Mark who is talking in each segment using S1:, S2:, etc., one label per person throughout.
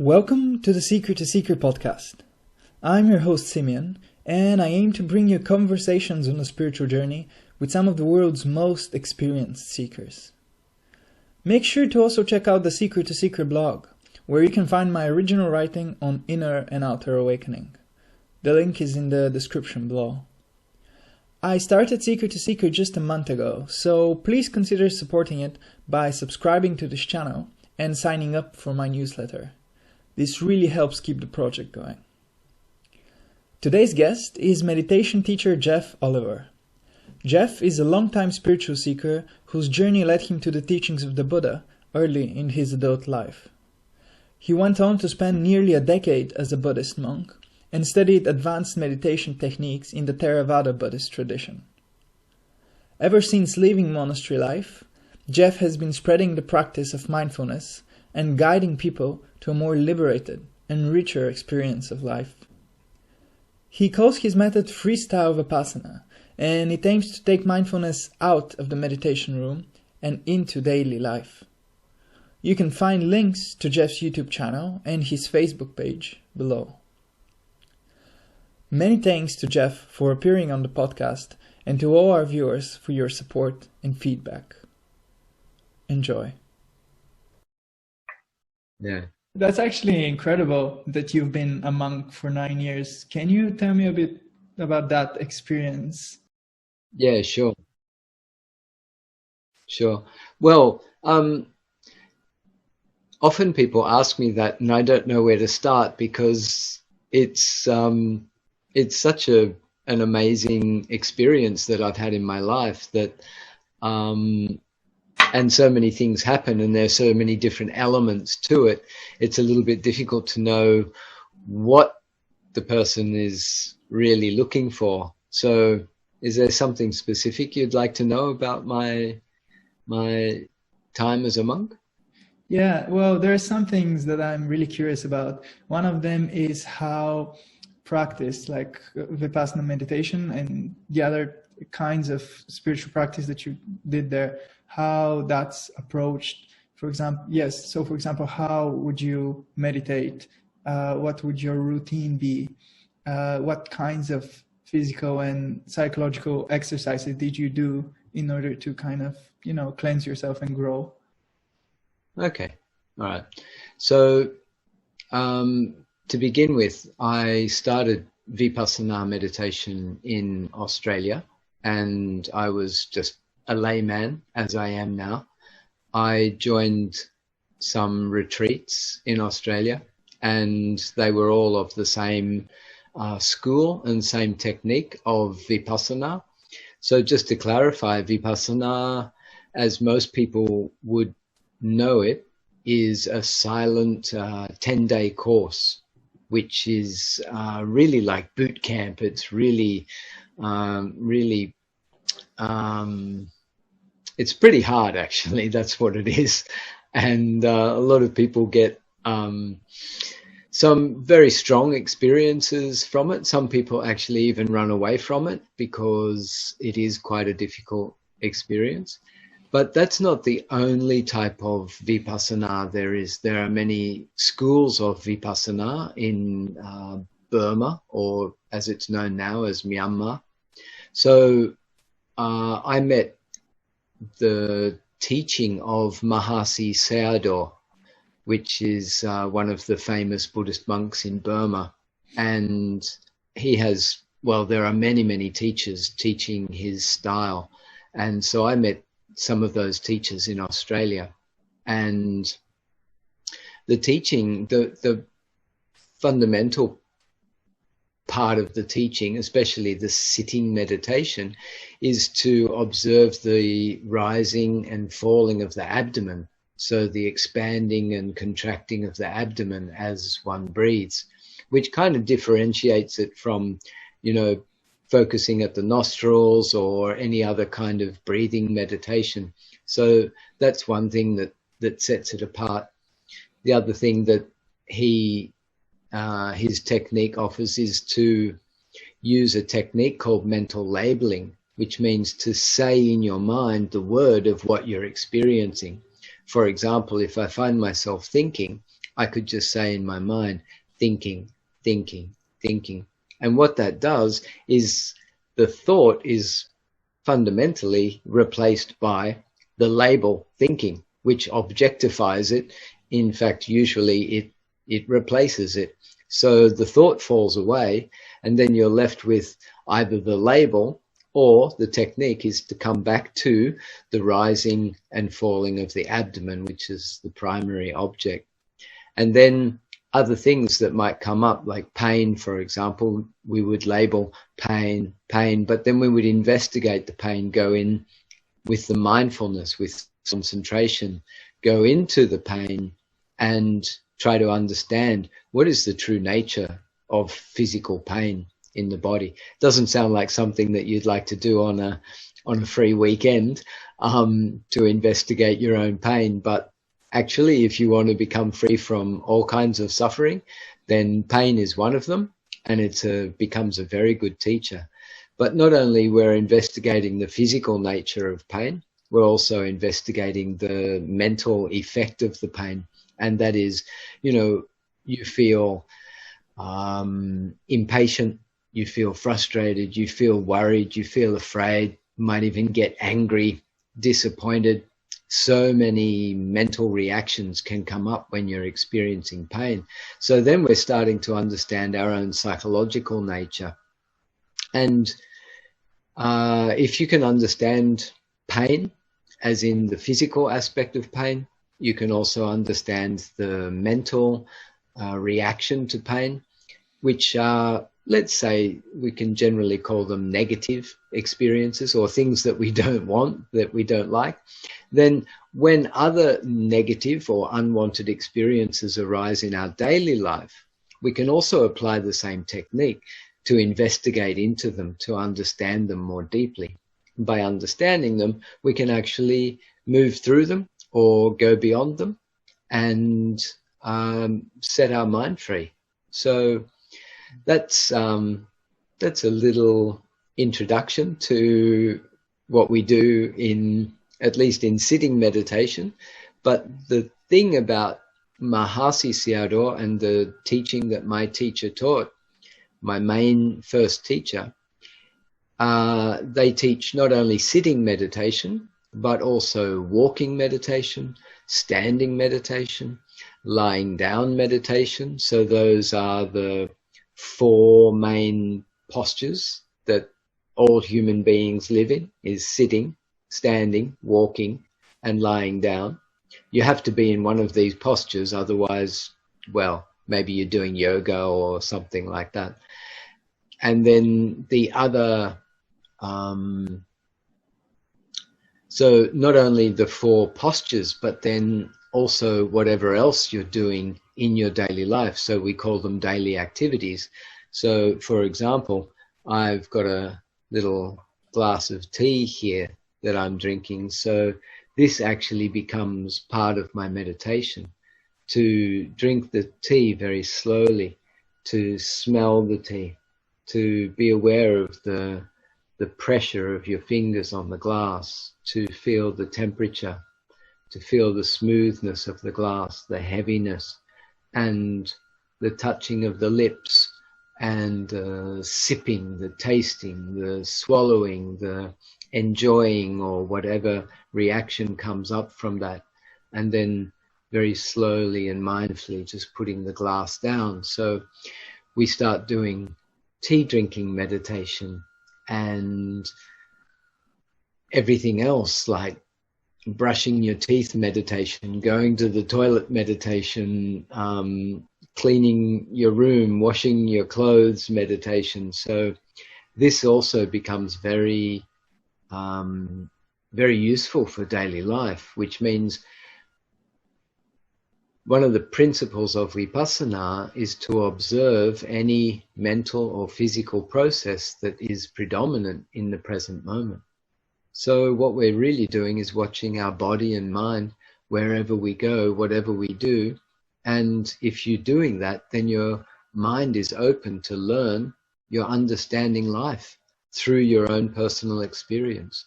S1: Welcome to the Seeker to Seeker podcast. I'm your host Simeon, and I aim to bring you conversations on a spiritual journey with some of the world's most experienced seekers. Make sure to also check out the Seeker to Seeker blog, where you can find my original writing on inner and outer awakening. The link is in the description below. I started Seeker to Seeker just a month ago, so please consider supporting it by subscribing to this channel and signing up for my newsletter. This really helps keep the project going. Today's guest is meditation teacher Jeff Oliver. Jeff is a long-time spiritual seeker whose journey led him to the teachings of the Buddha early in his adult life. He went on to spend nearly a decade as a Buddhist monk and studied advanced meditation techniques in the Theravada Buddhist tradition. Ever since leaving monastery life, Jeff has been spreading the practice of mindfulness and guiding people to a more liberated and richer experience of life. He calls his method Freestyle Vipassana, and it aims to take mindfulness out of the meditation room and into daily life. You can find links to Jeff's YouTube channel and his Facebook page below. Many thanks to Jeff for appearing on the podcast and to all our viewers for your support and feedback. Enjoy.
S2: Yeah.
S1: That's actually incredible that you've been a monk for 9 years. Can you tell me a bit about that experience?
S2: Yeah, sure. Well, often people ask me that, and I don't know where to start because it's such an amazing experience that I've had in my life that, and so many things happen and there's so many different elements to it. It's a little bit difficult to know what the person is really looking for. So is there something specific you'd like to know about my time as a monk?
S1: Yeah, well, there are some things that I'm really curious about. One of them is how practice like Vipassana meditation and the other kinds of spiritual practice that you did there, how that's approached. For example, how would you meditate? What would your routine be? What kinds of physical and psychological exercises did you do in order to kind of, cleanse yourself and grow?
S2: Okay. All right. So to begin with, I started Vipassana meditation in Australia, and I was just a layman, as I am now. I joined some retreats in Australia, and they were all of the same school and same technique of Vipassana. So just to clarify, Vipassana, as most people would know it, is a silent 10-day course, which is really like boot camp. It's really it's pretty hard, actually. That's what it is. And a lot of people get some very strong experiences from it. Some people actually even run away from it because it is quite a difficult experience. But that's not the only type of Vipassana there are many schools of Vipassana in Burma, or as it's known now as Myanmar. So I met the teaching of Mahasi Sayadaw, which is one of the famous Buddhist monks in Burma. And he has, there are many, many teachers teaching his style. And so I met some of those teachers in Australia. And the teaching, the fundamental part of the teaching, especially the sitting meditation, is to observe the rising and falling of the abdomen. So the expanding and contracting of the abdomen as one breathes, which kind of differentiates it from, focusing at the nostrils or any other kind of breathing meditation. So that's one thing that sets it apart. The other thing that his technique offers is to use a technique called mental labeling, which means to say in your mind the word of what you're experiencing. For example, if I find myself thinking, I could just say in my mind, thinking, thinking, thinking. And what that does is the thought is fundamentally replaced by the label thinking, which objectifies it. In fact, usually it replaces it. So the thought falls away, and then you're left with either the label, or the technique is to come back to the rising and falling of the abdomen, which is the primary object. And then other things that might come up, like pain, for example, we would label pain, pain, but then we would investigate the pain, go in with the mindfulness, with concentration, go into the pain and try to understand what is the true nature of physical pain in the body. Doesn't sound like something that you'd like to do on a free weekend, to investigate your own pain, but actually, if you want to become free from all kinds of suffering, then pain is one of them, and it becomes a very good teacher. But not only we're investigating the physical nature of pain, we're also investigating the mental effect of the pain. And that is, you feel impatient, you feel frustrated, you feel worried, you feel afraid, might even get angry, disappointed. So many mental reactions can come up when you're experiencing pain. So then we're starting to understand our own psychological nature. And if you can understand pain, as in the physical aspect of pain, you can also understand the mental reaction to pain, which are, let's say, we can generally call them negative experiences, or things that we don't want, that we don't like. Then when other negative or unwanted experiences arise in our daily life, we can also apply the same technique to investigate into them, to understand them more deeply. By understanding them, we can actually move through them or go beyond them and set our mind free. So that's a little introduction to what we do in, at least in sitting meditation. But the thing about Mahasi Sayadaw and the teaching that my teacher taught, my main first teacher, they teach not only sitting meditation, but also walking meditation, standing meditation, lying down meditation. So those are the 4 main postures that all human beings live in, is sitting, standing, walking, and lying down. You have to be in one of these postures, otherwise, well, maybe you're doing yoga or something like that. And then the other, so not only the 4 postures, but then also whatever else you're doing in your daily life. So we call them daily activities. So for example, I've got a little glass of tea here that I'm drinking. So this actually becomes part of my meditation, to drink the tea very slowly, to smell the tea, to be aware of the pressure of your fingers on the glass, to feel the temperature, to feel the smoothness of the glass, the heaviness, and the touching of the lips, and sipping, the tasting, the swallowing, the enjoying, or whatever reaction comes up from that. And then very slowly and mindfully just putting the glass down. So we start doing tea drinking meditation and everything else, like brushing your teeth meditation, going to the toilet meditation, cleaning your room, washing your clothes meditation. So this also becomes very, very useful for daily life, which means one of the principles of Vipassana is to observe any mental or physical process that is predominant in the present moment. So what we're really doing is watching our body and mind wherever we go, whatever we do. And if you're doing that, then your mind is open to learn, you're understanding life through your own personal experience.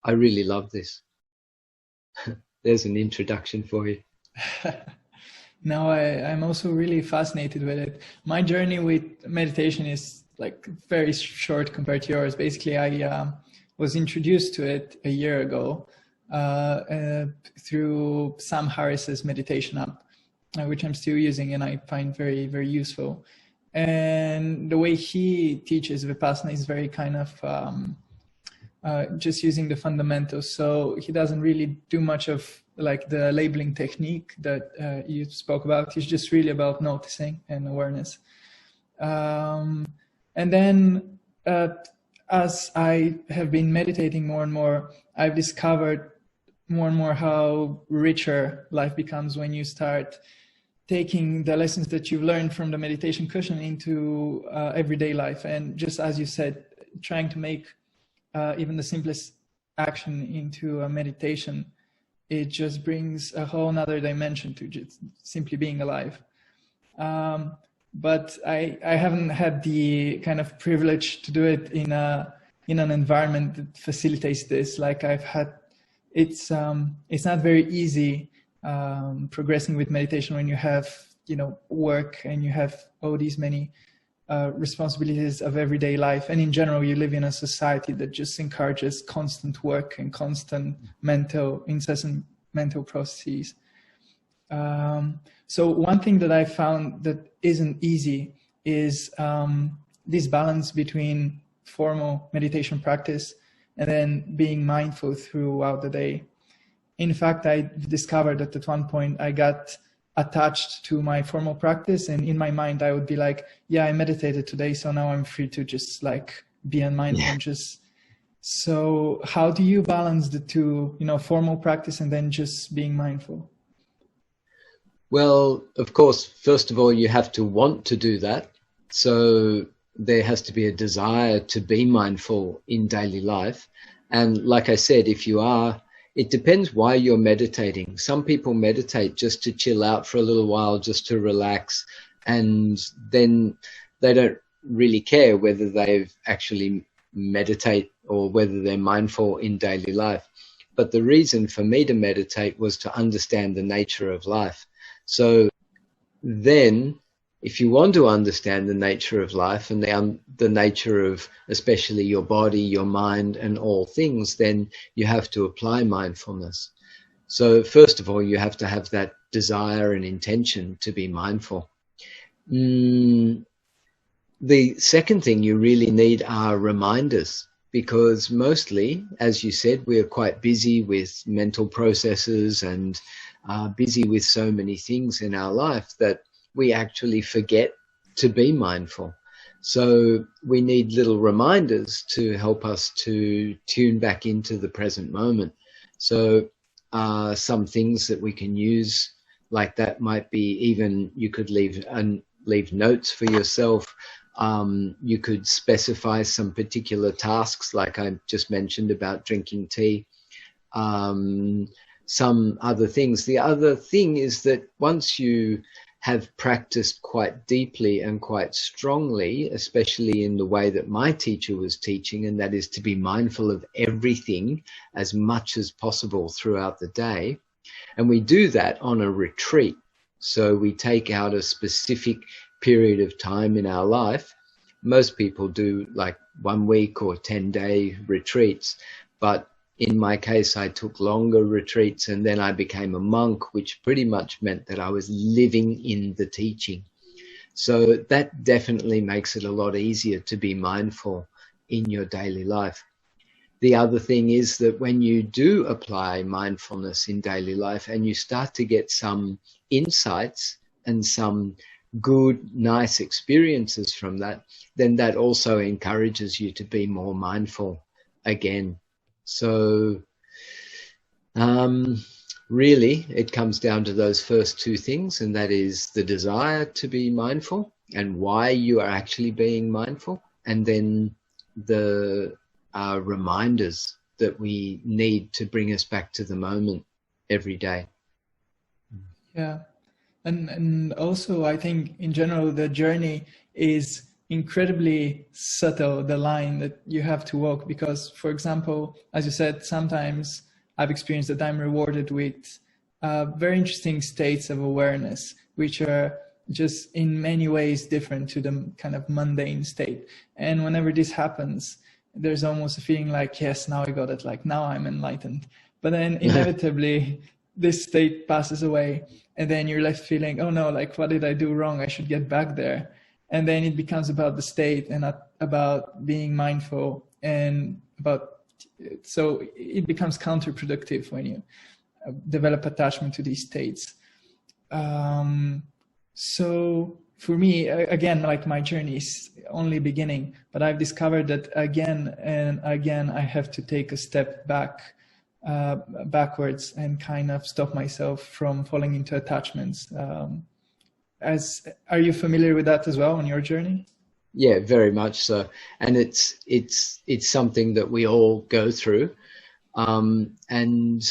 S2: I really love this. There's an introduction for you.
S1: No, I'm also really fascinated with it. My journey with meditation is like very short compared to yours. Basically, I was introduced to it a year ago through Sam Harris's meditation app, which I'm still using and I find very, very useful. And the way he teaches Vipassana is very kind of just using the fundamentals. So he doesn't really do much of like the labeling technique that you spoke about. He's just really about noticing and awareness. And then as I have been meditating more and more, I've discovered more and more how richer life becomes when you start taking the lessons that you've learned from the meditation cushion into everyday life. And just as you said, trying to make even the simplest action into a meditation, it just brings a whole nother dimension to just simply being alive. But I haven't had the kind of privilege to do it in an environment that facilitates this. Like I've had, it's not very easy progressing with meditation when you have, work and you have all these many responsibilities of everyday life. And in general, you live in a society that just encourages constant work and constant incessant mental processes. So one thing that I found that isn't easy is this balance between formal meditation practice and then being mindful throughout the day. In fact, I discovered that at one point I got attached to my formal practice, and in my mind I would be like, yeah, I meditated today, so now I'm free to just like be unmindful. Yeah. So how do you balance the two, formal practice and then just being mindful?
S2: Well, of course, first of all, you have to want to do that. So there has to be a desire to be mindful in daily life. And like I said, it depends why you're meditating. Some people meditate just to chill out for a little while, just to relax, and then they don't really care whether they've actually meditate or whether they're mindful in daily life. But the reason for me to meditate was to understand the nature of life. So then, if you want to understand the nature of life and the nature of especially your body, your mind, and all things, then you have to apply mindfulness. So first of all, you have to have that desire and intention to be mindful. The second thing you really need are reminders, because mostly, as you said, we are quite busy with mental processes and busy with so many things in our life that we actually forget to be mindful. So we need little reminders to help us to tune back into the present moment. So some things that we can use like that might be, even you could leave notes for yourself. You could specify some particular tasks, like I just mentioned about drinking tea. Some other things. The other thing is that once you have practiced quite deeply and quite strongly, especially in the way that my teacher was teaching, and that is to be mindful of everything as much as possible throughout the day. And we do that on a retreat. So we take out a specific period of time in our life. Most people do like 1 week or 10-day retreats, but in my case, I took longer retreats, and then I became a monk, which pretty much meant that I was living in the teaching. So that definitely makes it a lot easier to be mindful in your daily life. The other thing is that when you do apply mindfulness in daily life and you start to get some insights and some good, nice experiences from that, then that also encourages you to be more mindful again. So really, it comes down to those first two things, and that is the desire to be mindful and why you are actually being mindful, and then the reminders that we need to bring us back to the moment every day.
S1: Yeah. And also, I think in general, the journey is incredibly subtle, the line that you have to walk, because, for example, as you said, sometimes I've experienced that I'm rewarded with very interesting states of awareness, which are just in many ways different to the kind of mundane state. And whenever this happens, there's almost a feeling like, yes, now I got it, like now I'm enlightened. But then inevitably this state passes away, and then you're left feeling, oh no, like what did I do wrong? I should get back there. And then it becomes about the state and not about being mindful, and so it becomes counterproductive when you develop attachment to these states. So for me, again, like my journey is only beginning, but I've discovered that again and again, I have to take a step backwards and kind of stop myself from falling into attachments. Are you familiar with that as well on your journey?
S2: Yeah, very much so. And it's something that we all go through. And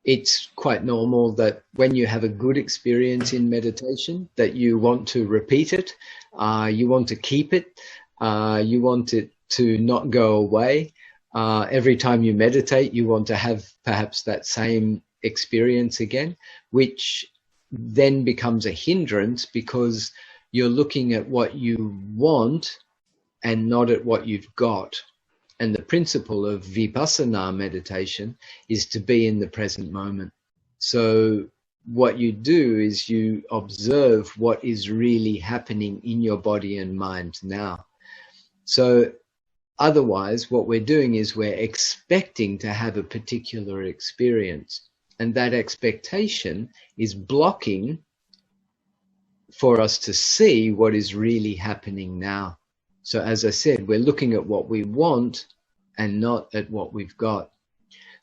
S2: it's quite normal that when you have a good experience in meditation, that you want to repeat it, you want to keep it, you want it to not go away. Every time you meditate, you want to have perhaps that same experience again, which then becomes a hindrance because you're looking at what you want and not at what you've got. And the principle of Vipassana meditation is to be in the present moment. So what you do is you observe what is really happening in your body and mind now. So otherwise, what we're doing is we're expecting to have a particular experience. And that expectation is blocking for us to see what is really happening now. So as I said, we're looking at what we want and not at what we've got.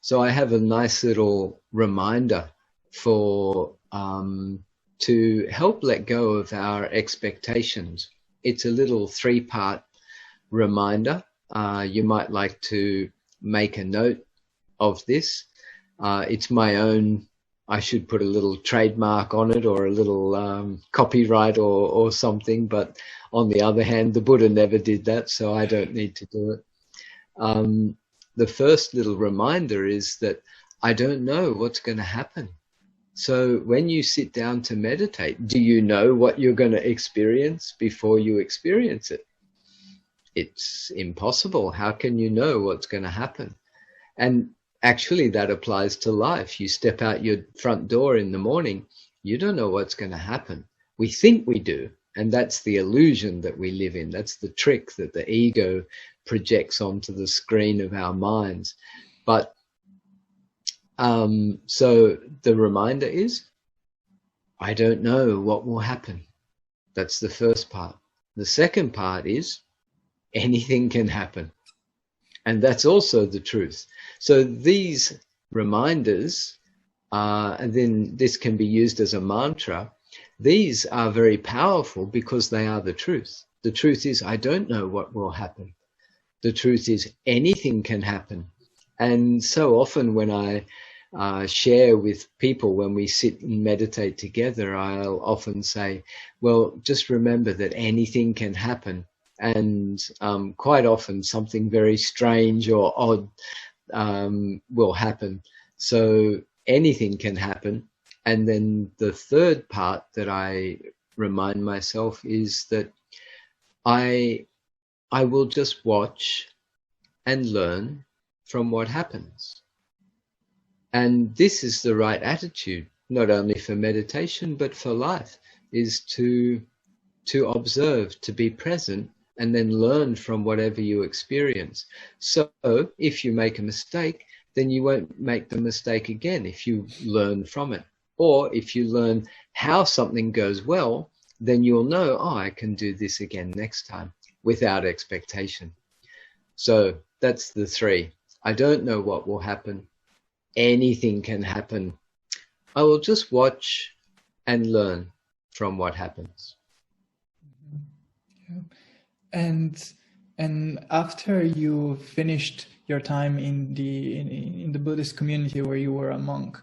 S2: So I have a nice little reminder for to help let go of our expectations. It's a little 3-part reminder. You might like to make a note of this. It's my own. I should put a little trademark on it or a little copyright or something. But on the other hand, the Buddha never did that, so I don't need to do it. The first little reminder is that I don't know what's going to happen. So when you sit down to meditate, do you know what you're going to experience before you experience it? It's impossible. How can you know what's going to happen? And actually, that applies to life. You step out your front door in the morning, you don't know what's going to happen. We think we do, and that's the illusion that we live in. That's the trick that the ego projects onto the screen of our minds. But so the reminder is, I don't know what will happen. That's the first part. The second part is, anything can happen. And that's also the truth. So these reminders, and then this can be used as a mantra, these are very powerful because they are the truth. The truth is, I don't know what will happen. The truth is, anything can happen. And so often when I share with people, when we sit and meditate together, I'll often say, well, just remember that anything can happen. And quite often something very strange or odd will happen. So anything can happen. And then the third part that I remind myself is that I will just watch and learn from what happens. And this is the right attitude, not only for meditation, but for life, is to observe, to be present, and then learn from whatever you experience. So if you make a mistake, then you won't make the mistake again if you learn from it. Or if you learn how something goes well, then you'll know, oh, I can do this again next time without expectation. So that's the 3. I don't know what will happen. Anything can happen. I will just watch and learn from what happens.
S1: Yeah. And after you finished your time in the Buddhist community where you were a monk,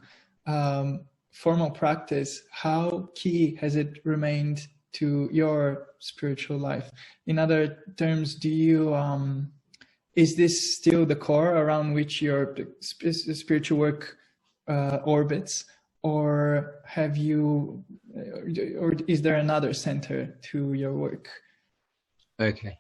S1: formal practice, how key has it remained to your spiritual life? In other terms, do you is this still the core around which your spiritual work orbits, or or is there another center to your work?
S2: Okay.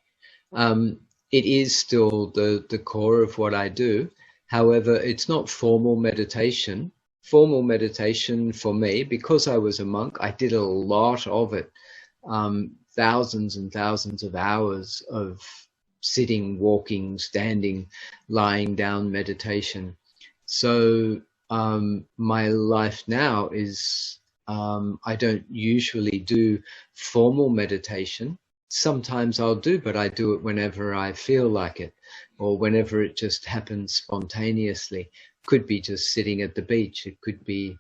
S2: It is still the core of what I do. However, it's not formal meditation. Formal meditation for me, because I was a monk, I did a lot of it. Thousands and thousands of hours of sitting, walking, standing, lying down meditation. So my life now is, I don't usually do formal meditation. Sometimes I'll do, but I do it whenever I feel like it, or whenever it just happens spontaneously. Could be just sitting at the beach. It could be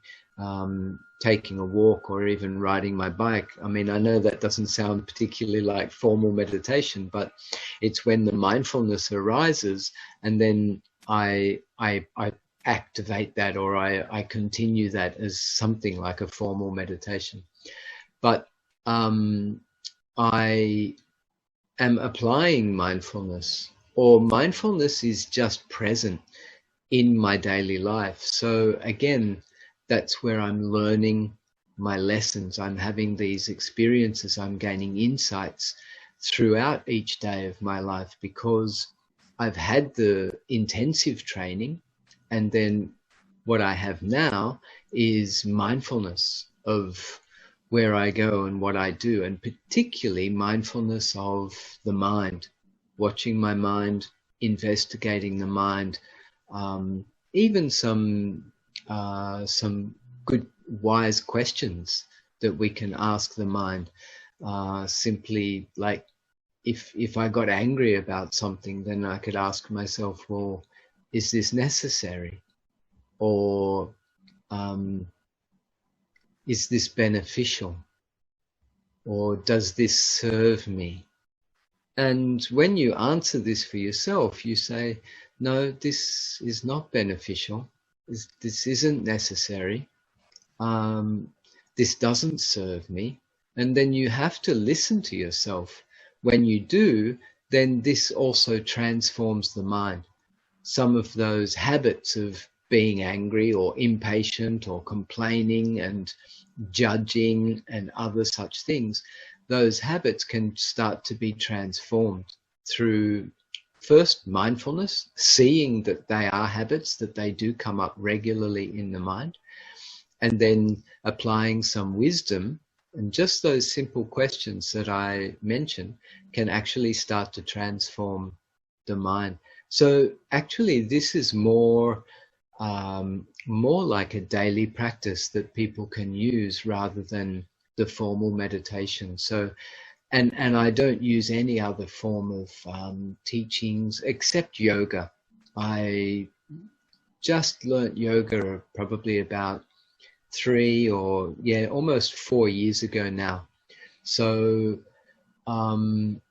S2: taking a walk, or even riding my bike. I mean, I know that doesn't sound particularly like formal meditation, but it's when the mindfulness arises, and then I activate that, or I continue that as something like a formal meditation. But I am applying mindfulness, or mindfulness is just present in my daily life. So again, that's where I'm learning my lessons. I'm having these experiences. I'm gaining insights throughout each day of my life, because I've had the intensive training, and then what I have now is mindfulness of where I go and what I do, and particularly mindfulness of the mind, watching my mind, investigating the mind, even some good, wise questions that we can ask the mind. Simply like, if I got angry about something, then I could ask myself, well, is this necessary? Or is this beneficial? Or does this serve me? And when you answer this for yourself, you say, no, this is not beneficial. This isn't necessary. This doesn't serve me. And then you have to listen to yourself. When you do, then this also transforms the mind. Some of those habits of being angry or impatient or complaining and judging and other such things, those habits can start to be transformed through first mindfulness, seeing that they are habits, that they do come up regularly in the mind, and then applying some wisdom. And just those simple questions that I mentioned can actually start to transform the mind. So actually this is more like a daily practice that people can use rather than the formal meditation. So, and I don't use any other form of teachings except yoga. I just learnt yoga probably about 3 or almost 4 years ago now. So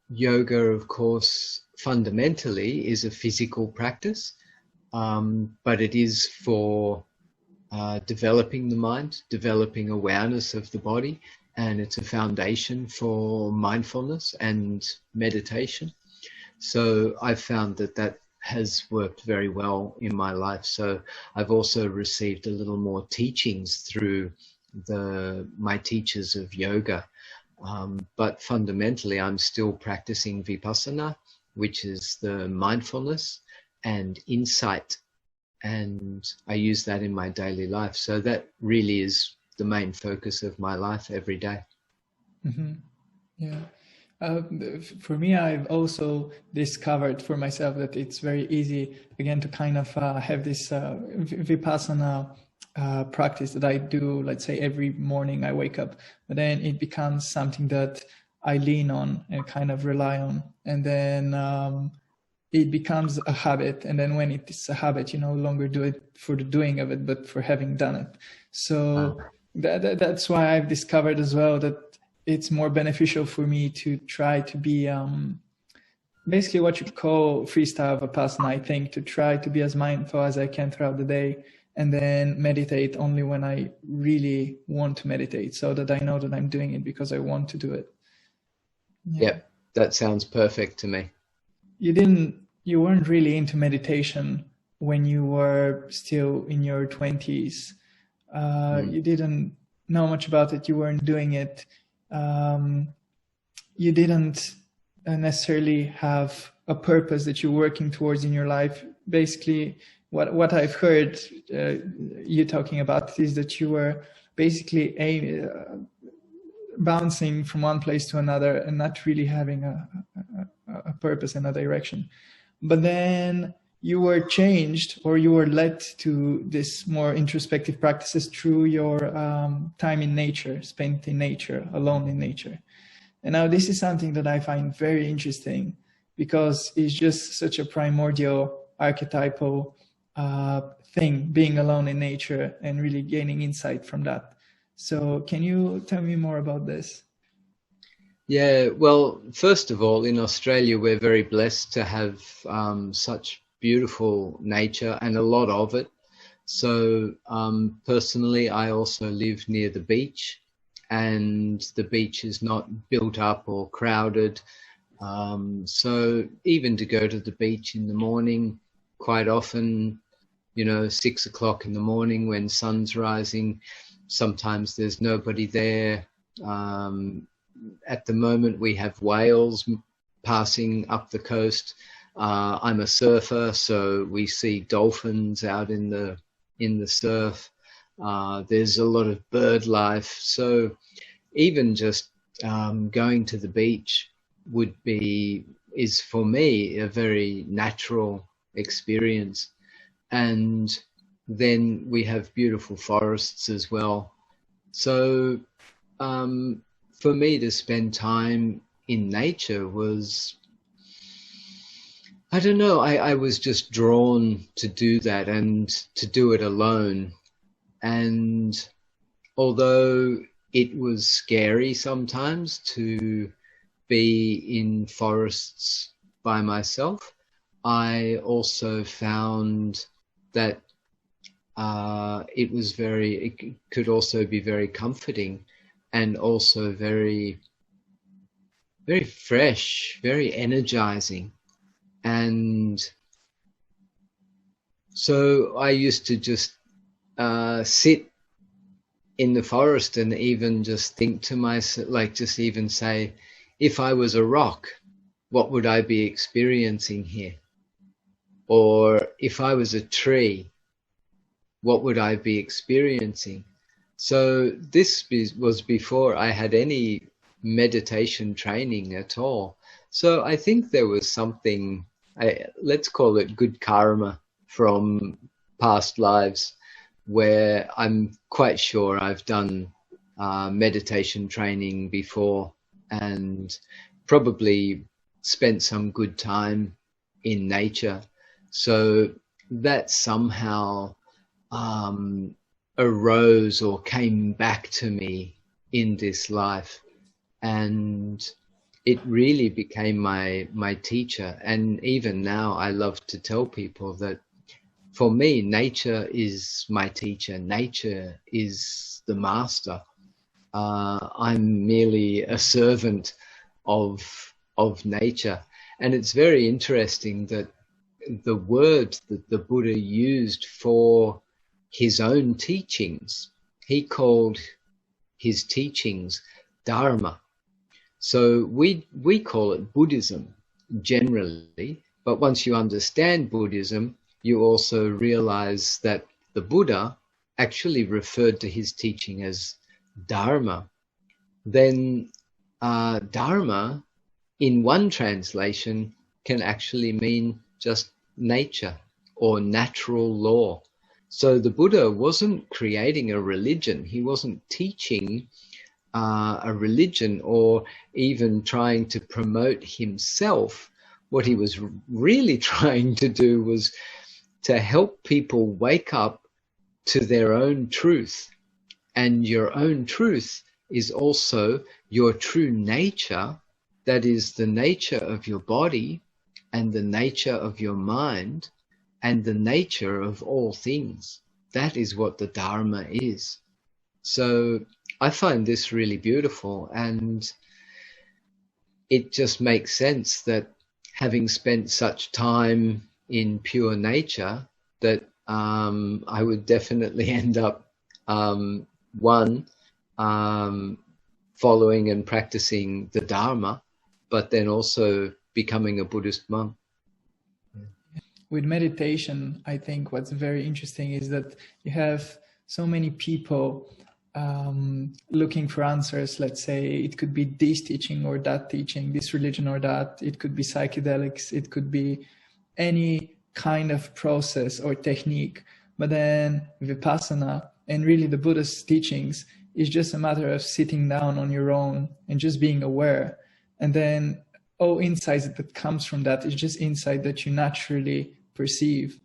S2: yoga, of course, fundamentally is a physical practice, but it is for developing the mind, developing awareness of the body, and it's a foundation for mindfulness and meditation. So I've found that has worked very well in my life. So I've also received a little more teachings through my teachers of yoga. But fundamentally, I'm still practicing Vipassana, which is the mindfulness and insight. And I use that in my daily life. So that really is the main focus of my life every day.
S1: Mm-hmm. Yeah. For me, I've also discovered for myself that it's very easy, again, to kind of have this Vipassana practice that I do, let's say every morning I wake up, but then it becomes something that I lean on and kind of rely on. And then it becomes a habit. And then when it is a habit, you no longer do it for the doing of it, but for having done it. So that's why I've discovered as well that it's more beneficial for me to try to be basically what you call freestyle Vipassana, I think, to try to be as mindful as I can throughout the day, and then meditate only when I really want to meditate, so that I know that I'm doing it because I want to do it.
S2: Yeah, that sounds perfect to me.
S1: You weren't really into meditation when you were still in your 20s. You didn't know much about it. You weren't doing it. You didn't necessarily have a purpose that you're working towards in your life. Basically, what I've heard you talking about is that you were basically bouncing from one place to another and not really having a purpose and a direction. But then you were changed, or you were led to this more introspective practices through your time in nature, spent in nature, alone in nature. And now this is something that I find very interesting, because it's just such a primordial, archetypal thing, being alone in nature and really gaining insight from that. So can you tell me more about this?
S2: Yeah, well, first of all, in Australia, we're very blessed to have such beautiful nature, and a lot of it. So personally, I also live near the beach, and the beach is not built up or crowded. So even to go to the beach in the morning, quite often, 6 o'clock in the morning when sun's rising, sometimes there's nobody there. At the moment, we have whales passing up the coast. I'm a surfer, so we see dolphins out in the surf. There's a lot of bird life. So even just going to the beach is for me a very natural experience. And then we have beautiful forests as well. So for me to spend time in nature was, I don't know, I was just drawn to do that and to do it alone. And although it was scary sometimes to be in forests by myself, I also found that it could also be very comforting, and also very, very fresh, very energizing. And so I used to just sit in the forest and even just think to myself, like just even say, if I was a rock, what would I be experiencing here? Or if I was a tree, what would I be experiencing? So this was before I had any meditation training at all. So I think there was something, let's call it good karma from past lives, where I'm quite sure I've done meditation training before and probably spent some good time in nature. So that somehow arose or came back to me in this life, and it really became my teacher. And even now I love to tell people that for me, nature is my teacher. Nature is the master. I'm merely a servant of nature. And it's very interesting that the word that the Buddha used for his own teachings, he called his teachings Dharma. So we call it Buddhism generally, but once you understand Buddhism, you also realize that the Buddha actually referred to his teaching as Dharma. Then Dharma, in one translation, can actually mean just nature or natural law. So the Buddha wasn't creating a religion. He wasn't teaching a religion or even trying to promote himself. What he was really trying to do was to help people wake up to their own truth. And your own truth is also your true nature, that is the nature of your body and the nature of your mind and the nature of all things. That is what the Dharma is. So I find this really beautiful, and it just makes sense that having spent such time in pure nature, that I would definitely end up One, following and practicing the Dharma, but then also becoming a Buddhist monk.
S1: With meditation, I think what's very interesting is that you have so many people looking for answers. Let's say it could be this teaching or that teaching, this religion or that. It could be psychedelics. It could be any kind of process or technique. But then Vipassana and really the Buddhist teachings is just a matter of sitting down on your own and just being aware. And then all insights that comes from that is just insight that you naturally perceive.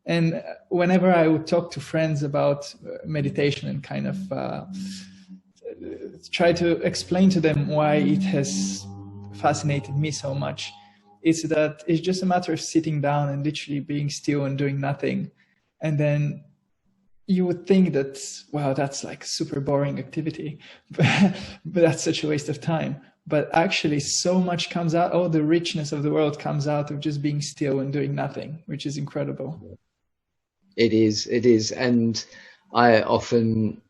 S1: And whenever I would talk to friends about meditation and kind of try to explain to them why it has fascinated me so much, it's that it's just a matter of sitting down and literally being still and doing nothing. And then you would think that, wow, that's like super boring activity, but that's such a waste of time. But actually so much comes out, all the richness of the world comes out of just being still and doing nothing, which is incredible.
S2: It is. And I often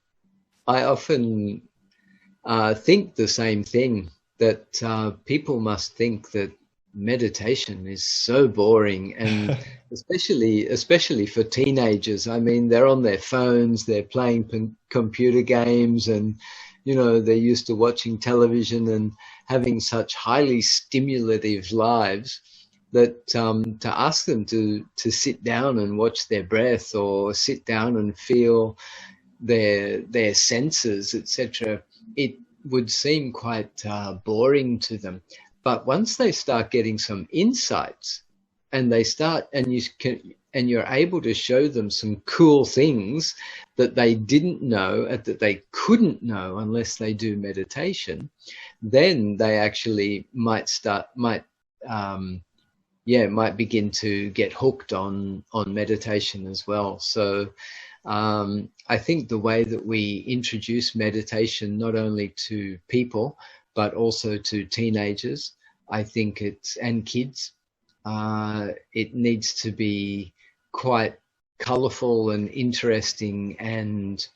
S2: think the same thing, that people must think that meditation is so boring, and especially for teenagers. I mean, they're on their phones, they're playing computer games, and they're used to watching television and having such highly stimulative lives that to ask them to sit down and watch their breath, or sit down and feel their senses, etc., it would seem quite boring to them. But once they start getting some insights, and you're able to show them some cool things that they didn't know, and that they couldn't know unless they do meditation, then they actually might begin to get hooked on meditation as well. So I think the way that we introduce meditation, not only to people, but also to teenagers, I think and kids, it needs to be quite colorful and interesting, and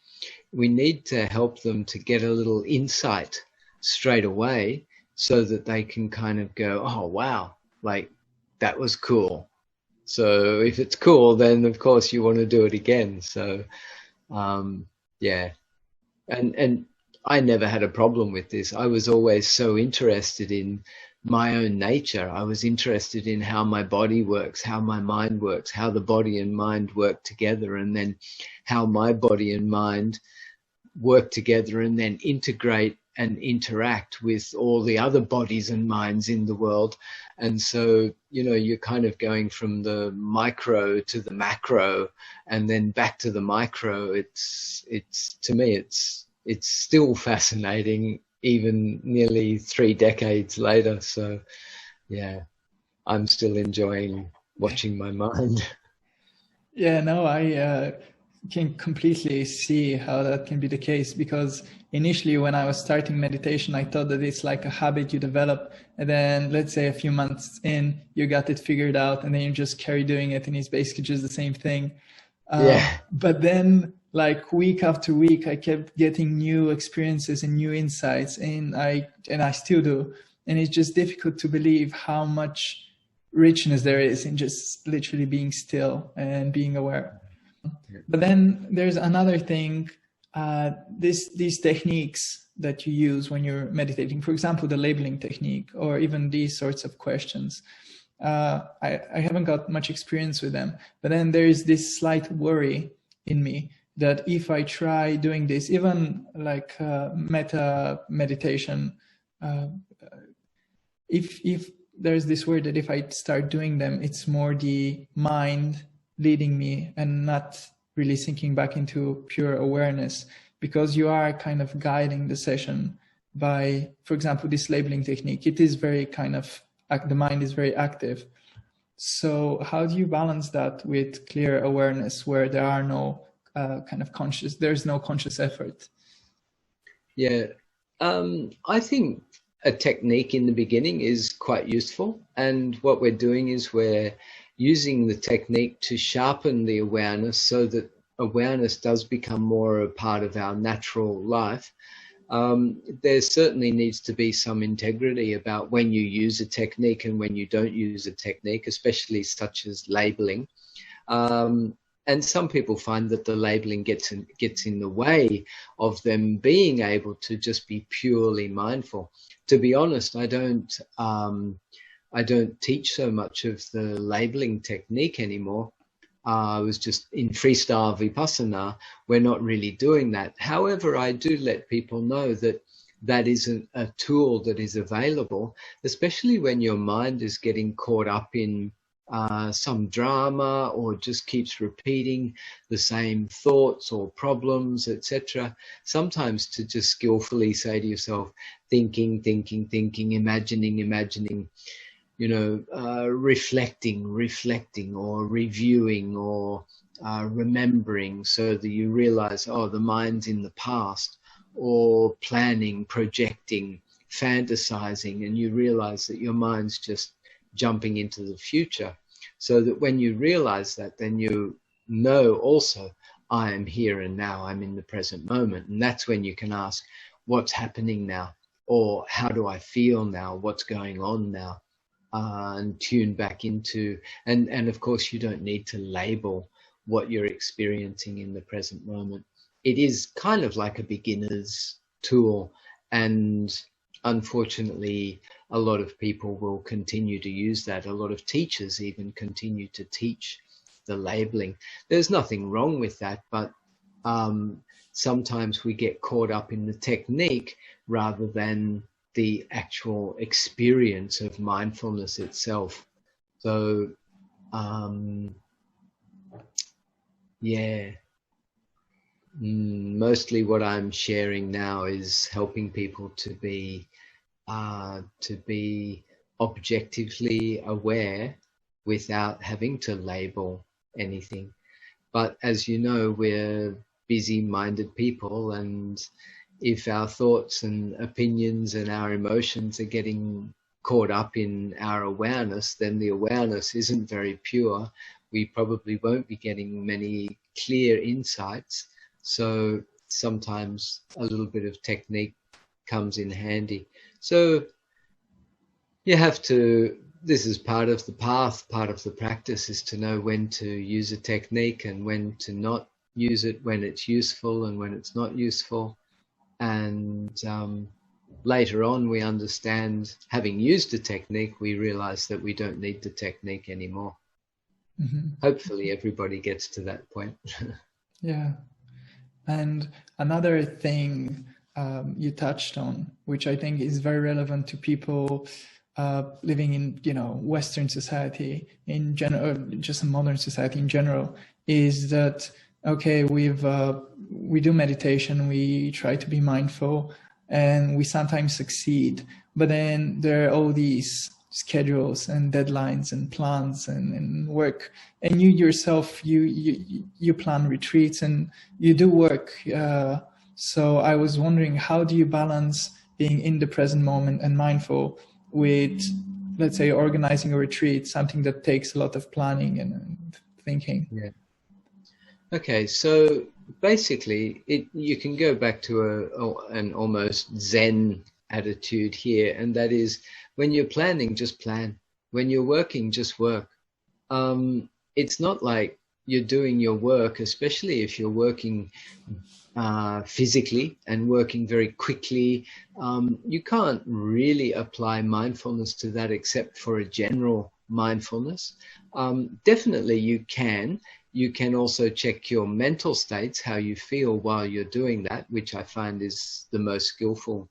S2: we need to help them to get a little insight straight away, so that they can kind of go, oh wow, like that was cool. So if it's cool, then of course you want to do it again. So yeah, and I never had a problem with this. I was always so interested in my own nature. I was interested in how my body works, how my mind works, how the body and mind work together, and then how my body and mind work together and then integrate and interact with all the other bodies and minds in the world. And so, you're kind of going from the micro to the macro, and then back to the micro. It's to me, it's still fascinating, even nearly 3 decades later. So yeah, I'm still enjoying watching my mind.
S1: Yeah, no, I can completely see how that can be the case, because initially when I was starting meditation, I thought that it's like a habit you develop, and then let's say a few months in, you got it figured out, and then you just carry doing it, and it's basically just the same thing. But then like week after week, I kept getting new experiences and new insights, and I still do. And it's just difficult to believe how much richness there is in just literally being still and being aware. But then there's another thing, these techniques that you use when you're meditating, for example, the labeling technique, or even these sorts of questions. I haven't got much experience with them, but then there is this slight worry in me that if I try doing this, even like meta meditation, if there's this worry that if I start doing them, it's more the mind leading me and not really sinking back into pure awareness, because you are kind of guiding the session by, for example, this labeling technique. It is very kind of, the mind is very active. So how do you balance that with clear awareness, where there are no kind of there's no conscious effort?
S2: Yeah, I think a technique in the beginning is quite useful. And what we're doing is we're using the technique to sharpen the awareness, so that awareness does become more a part of our natural life, there certainly needs to be some integrity about when you use a technique and when you don't use a technique, especially such as labeling. And some people find that the labeling gets in the way of them being able to just be purely mindful. To be honest, I don't teach so much of the labeling technique anymore. I was just in Freestyle Vipassana, we're not really doing that. However, I do let people know that that isn't a tool that is available, especially when your mind is getting caught up in some drama or just keeps repeating the same thoughts or problems, etc. Sometimes to just skillfully say to yourself, thinking, imagining, reflecting or reviewing or remembering, so that you realize, oh, the mind's in the past, or planning, projecting, fantasizing, and you realize that your mind's just jumping into the future. So that when you realize that, then you know also, I am here and now, I'm in the present moment. And that's when you can ask, what's happening now? Or how do I feel now? What's going on now? And tune back into, and of course you don't need to label what you're experiencing in the present moment. It is kind of like a beginner's tool, and unfortunately a lot of people will continue to use that. A lot of teachers even continue to teach the labeling. There's nothing wrong with that, but sometimes we get caught up in the technique rather than the actual experience of mindfulness itself. So, mostly what I'm sharing now is helping people to be objectively aware without having to label anything. But as you know, we're busy-minded people, and if our thoughts and opinions and our emotions are getting caught up in our awareness, then the awareness isn't very pure. We probably won't be getting many clear insights. So sometimes a little bit of technique comes in handy. So you have to, this is part of the path, part of the practice, is to know when to use a technique and when to not use it, when it's useful and when it's not useful. And later on, we understand, having used the technique, we realize that we don't need the technique anymore. Mm-hmm. Hopefully everybody gets to that point.
S1: Yeah. And another thing you touched on, which I think is very relevant to people living in, Western society in general, just a modern society in general, is that, okay, we do meditation, we try to be mindful, and we sometimes succeed, but then there are all these schedules and deadlines and plans and work, and you yourself, you plan retreats and you do work. So I was wondering, how do you balance being in the present moment and mindful with, let's say, organizing a retreat, something that takes a lot of planning and thinking?
S2: Yeah. Okay, so basically, you can go back to an almost Zen attitude here, and that is, when you're planning, just plan. When you're working, just work. It's not like you're doing your work, especially if you're working physically and working very quickly. You can't really apply mindfulness to that except for a general mindfulness. Definitely you can. You can also check your mental states, how you feel while you're doing that, which I find is the most skillful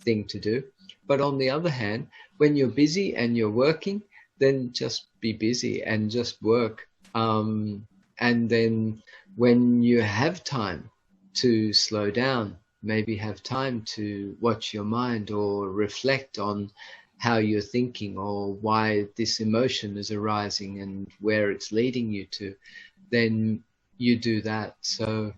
S2: thing to do. But on the other hand, when you're busy and you're working, then just be busy and just work. And then when you have time to slow down, maybe have time to watch your mind or reflect on how you're thinking or why this emotion is arising and where it's leading you to, then you do that. So,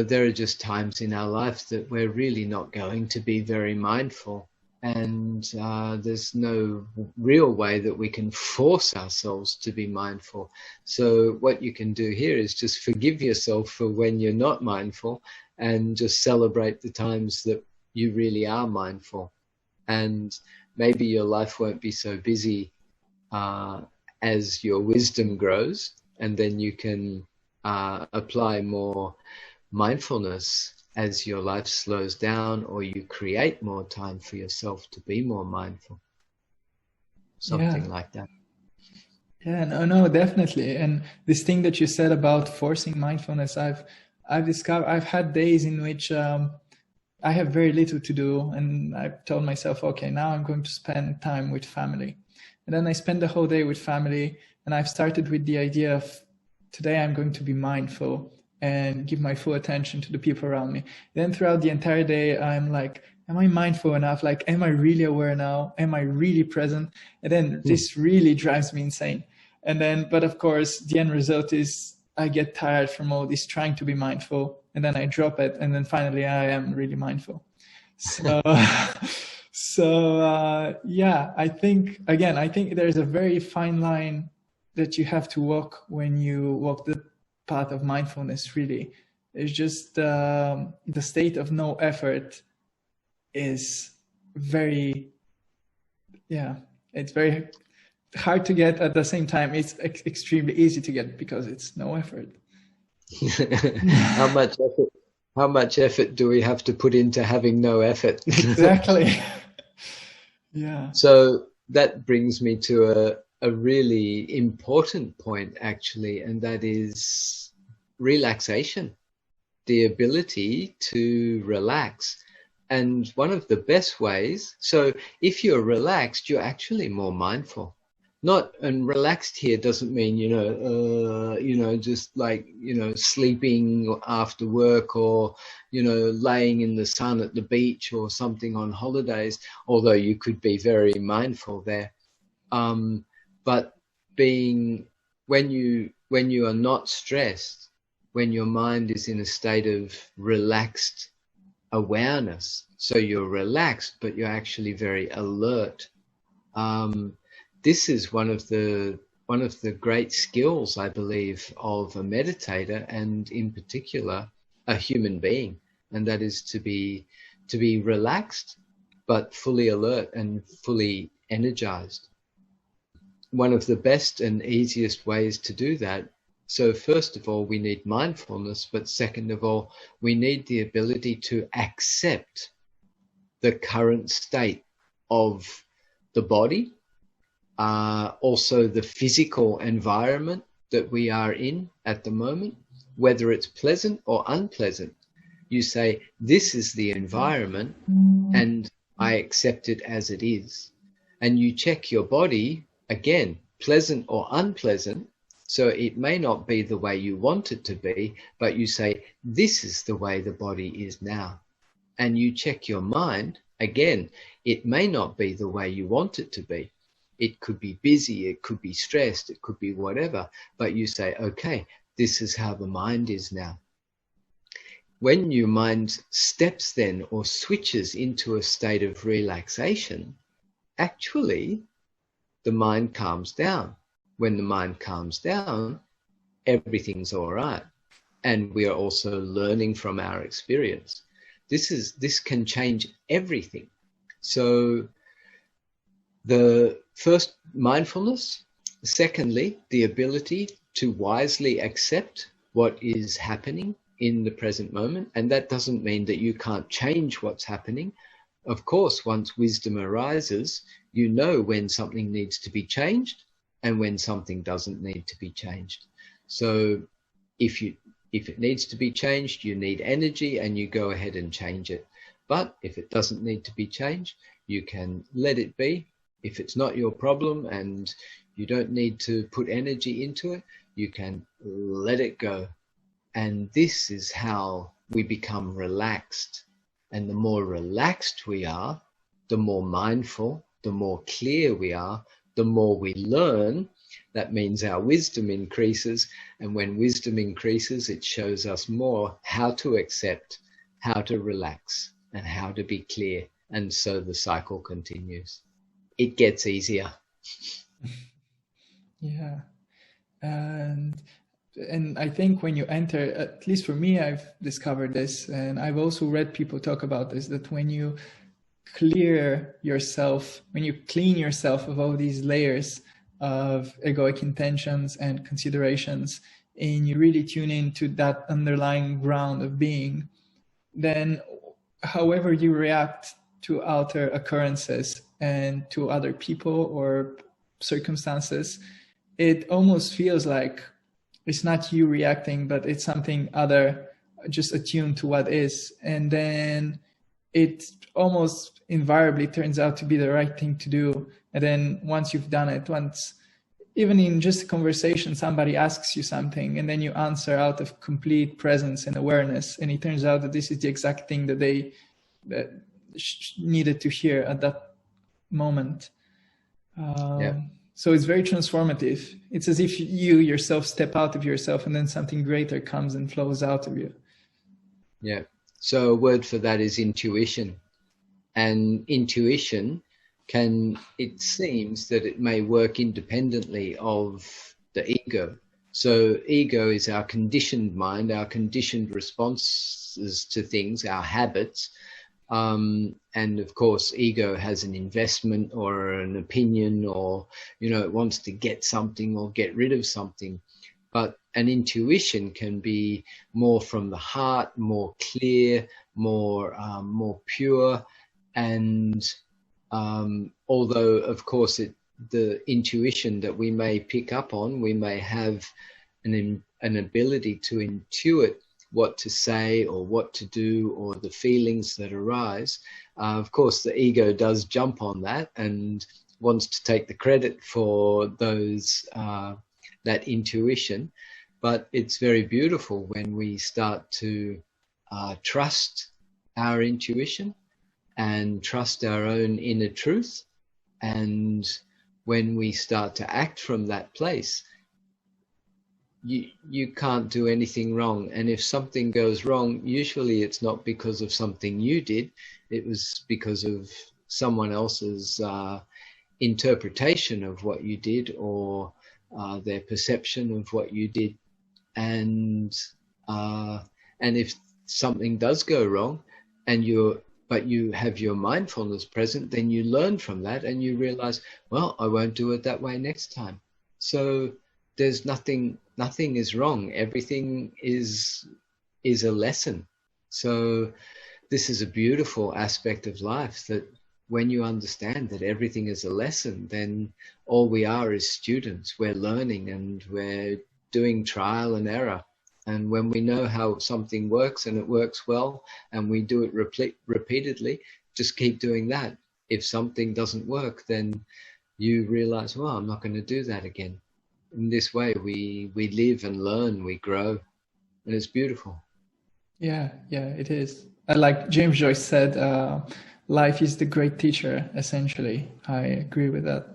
S2: there are just times in our life that we're really not going to be very mindful. And there's no real way that we can force ourselves to be mindful. So what you can do here is just forgive yourself for when you're not mindful, and just celebrate the times that you really are mindful. And maybe your life won't be so busy as your wisdom grows, and then you can apply more mindfulness as your life slows down, or you create more time for yourself to be more mindful. Something like that.
S1: Yeah, no, definitely. And this thing that you said about forcing mindfulness, I've discovered, I've had days in which I have very little to do, and I've told myself, okay, now I'm going to spend time with family. And then I spend the whole day with family, and I've started with the idea of today I'm going to be mindful and give my full attention to the people around me. Then throughout the entire day, I'm like, am I mindful enough? Like, am I really aware now? Am I really present? And then this really drives me insane. And then, but of course, the end result is I get tired from all this trying to be mindful, and then I drop it. And then finally I am really mindful. So, yeah, I think there's a very fine line that you have to walk when you walk the path of mindfulness. Really, it's just the state of no effort is very, it's very hard to get. At the same time, it's extremely easy to get because it's no effort.
S2: How much effort do we have to put into having no effort?
S1: Exactly. Yeah.
S2: So that brings me to a really important point, actually, and that is relaxation, the ability to relax. And one of the best ways, so if you're relaxed, you're actually more mindful. And relaxed here doesn't mean, just like, sleeping after work, or, laying in the sun at the beach or something on holidays, although you could be very mindful there. But when you are not stressed, when your mind is in a state of relaxed awareness, so you're relaxed, but you're actually very alert. This is one of the great skills, I believe, of a meditator, and in particular a human being, and that is to be relaxed but fully alert and fully energized. One of the best and easiest ways to do that, so first of all, we need mindfulness, but second of all, we need the ability to accept the current state of the body, also the physical environment that we are in at the moment, whether it's pleasant or unpleasant. You say, this is the environment and I accept it as it is. And you check your body, again, pleasant or unpleasant. So it may not be the way you want it to be, but you say, this is the way the body is now. And you check your mind, again, it may not be the way you want it to be. It could be busy, it could be stressed, it could be whatever, but you say, okay, this is how the mind is now. When your mind steps then or switches into a state of relaxation, actually the mind calms down. When the mind calms down, everything's all right. And we are also learning from our experience. This can change everything. So the first, mindfulness. Secondly, the ability to wisely accept what is happening in the present moment. And that doesn't mean that you can't change what's happening. Of course, once wisdom arises, you know when something needs to be changed and when something doesn't need to be changed. So if it needs to be changed, you need energy and you go ahead and change it. But if it doesn't need to be changed, you can let it be. If it's not your problem and you don't need to put energy into it, you can let it go. And this is how we become relaxed. And the more relaxed we are, the more mindful, the more clear we are, the more we learn. That means our wisdom increases. And when wisdom increases, it shows us more how to accept, how to relax, and how to be clear. And so the cycle continues. It gets easier.
S1: Yeah. And I think when you enter, at least for me, I've discovered this, and I've also read people talk about this, that when you clear yourself, when you clean yourself of all these layers of egoic intentions and considerations, and you really tune into that underlying ground of being, then however you react to outer occurrences and to other people or circumstances, it almost feels like it's not you reacting, but it's something other, just attuned to what is. And then it almost invariably turns out to be the right thing to do. And then once you've done it, once, even in just a conversation, somebody asks you something and then you answer out of complete presence and awareness. And it turns out that this is the exact thing that they needed to hear at that moment. So it's very transformative. It's as if you yourself step out of yourself and then something greater comes and flows out of you.
S2: Yeah. So a word for that is intuition. And intuition can, it seems that it may work independently of the ego. So ego is our conditioned mind, our conditioned responses to things, our habits. And of course, ego has an investment or an opinion, or, you know, it wants to get something or get rid of something. But an intuition can be more from the heart, more clear, more pure. And although, of course, the intuition that we may pick up on, we may have an ability to intuit what to say or what to do or the feelings that arise. Of course, the ego does jump on that and wants to take the credit for those that intuition. But it's very beautiful when we start to trust our intuition and trust our own inner truth. And when we start to act from that place, you can't do anything wrong. And if something goes wrong, usually it's not because of something you did. It was because of someone else's interpretation of what you did, or their perception of what you did. And if something does go wrong but you have your mindfulness present, then you learn from that and you realize, well, I won't do it that way next time. So there's nothing is wrong. Everything is a lesson. So this is a beautiful aspect of life, that when you understand that everything is a lesson, then all we are is students. We're learning and we're doing trial and error. And when we know how something works and it works well and we do it repeatedly, just keep doing that. If something doesn't work, then you realize, well, I'm not going to do that again. In this way, we live and learn, we grow, and it's beautiful.
S1: Yeah, it is. Like James Joyce said, life is the great teacher, essentially. I agree with that.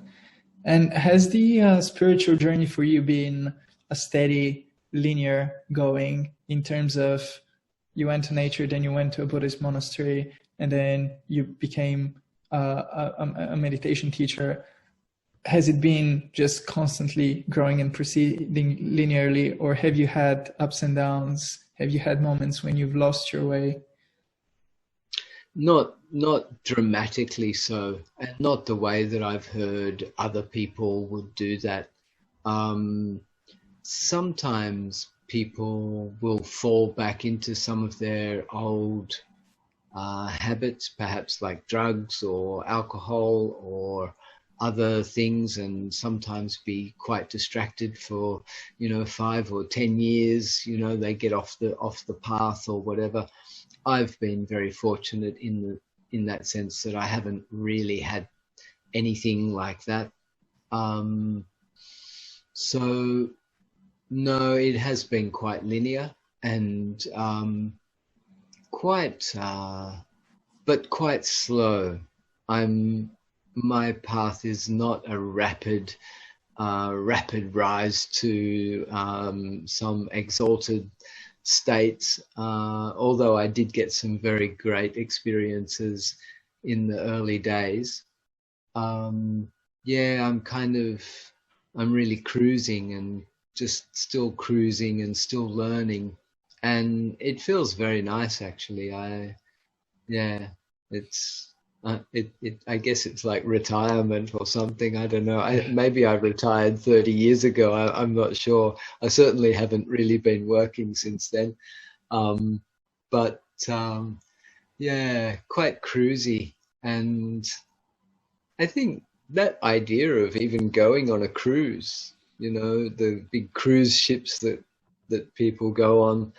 S1: And has the spiritual journey for you been a steady, linear going, in terms of you went to nature, then you went to a Buddhist monastery, and then you became a meditation teacher? Has it been just constantly growing and proceeding linearly, or have you had ups and downs? Have you had moments when you've lost your way?
S2: Not dramatically so, and not the way that I've heard other people would do that. Sometimes people will fall back into some of their old habits, perhaps like drugs or alcohol or other things, and sometimes be quite distracted for 5 or 10 years. They get off the path or whatever. I've been very fortunate in that sense that I haven't really had anything like that. So no, it has been quite linear and quite slow. My path is not a rapid rise to some exalted states, although I did get some very great experiences in the early days. Yeah, I'm really cruising and just still cruising and still learning. And it feels very nice, actually. Yeah, it's, I guess it's like retirement or something. I don't know. Maybe I retired 30 years ago. I'm not sure. I certainly haven't really been working since then. Um, but yeah, quite cruisy. And I think that idea of even going on a cruise, the big cruise ships that people go on,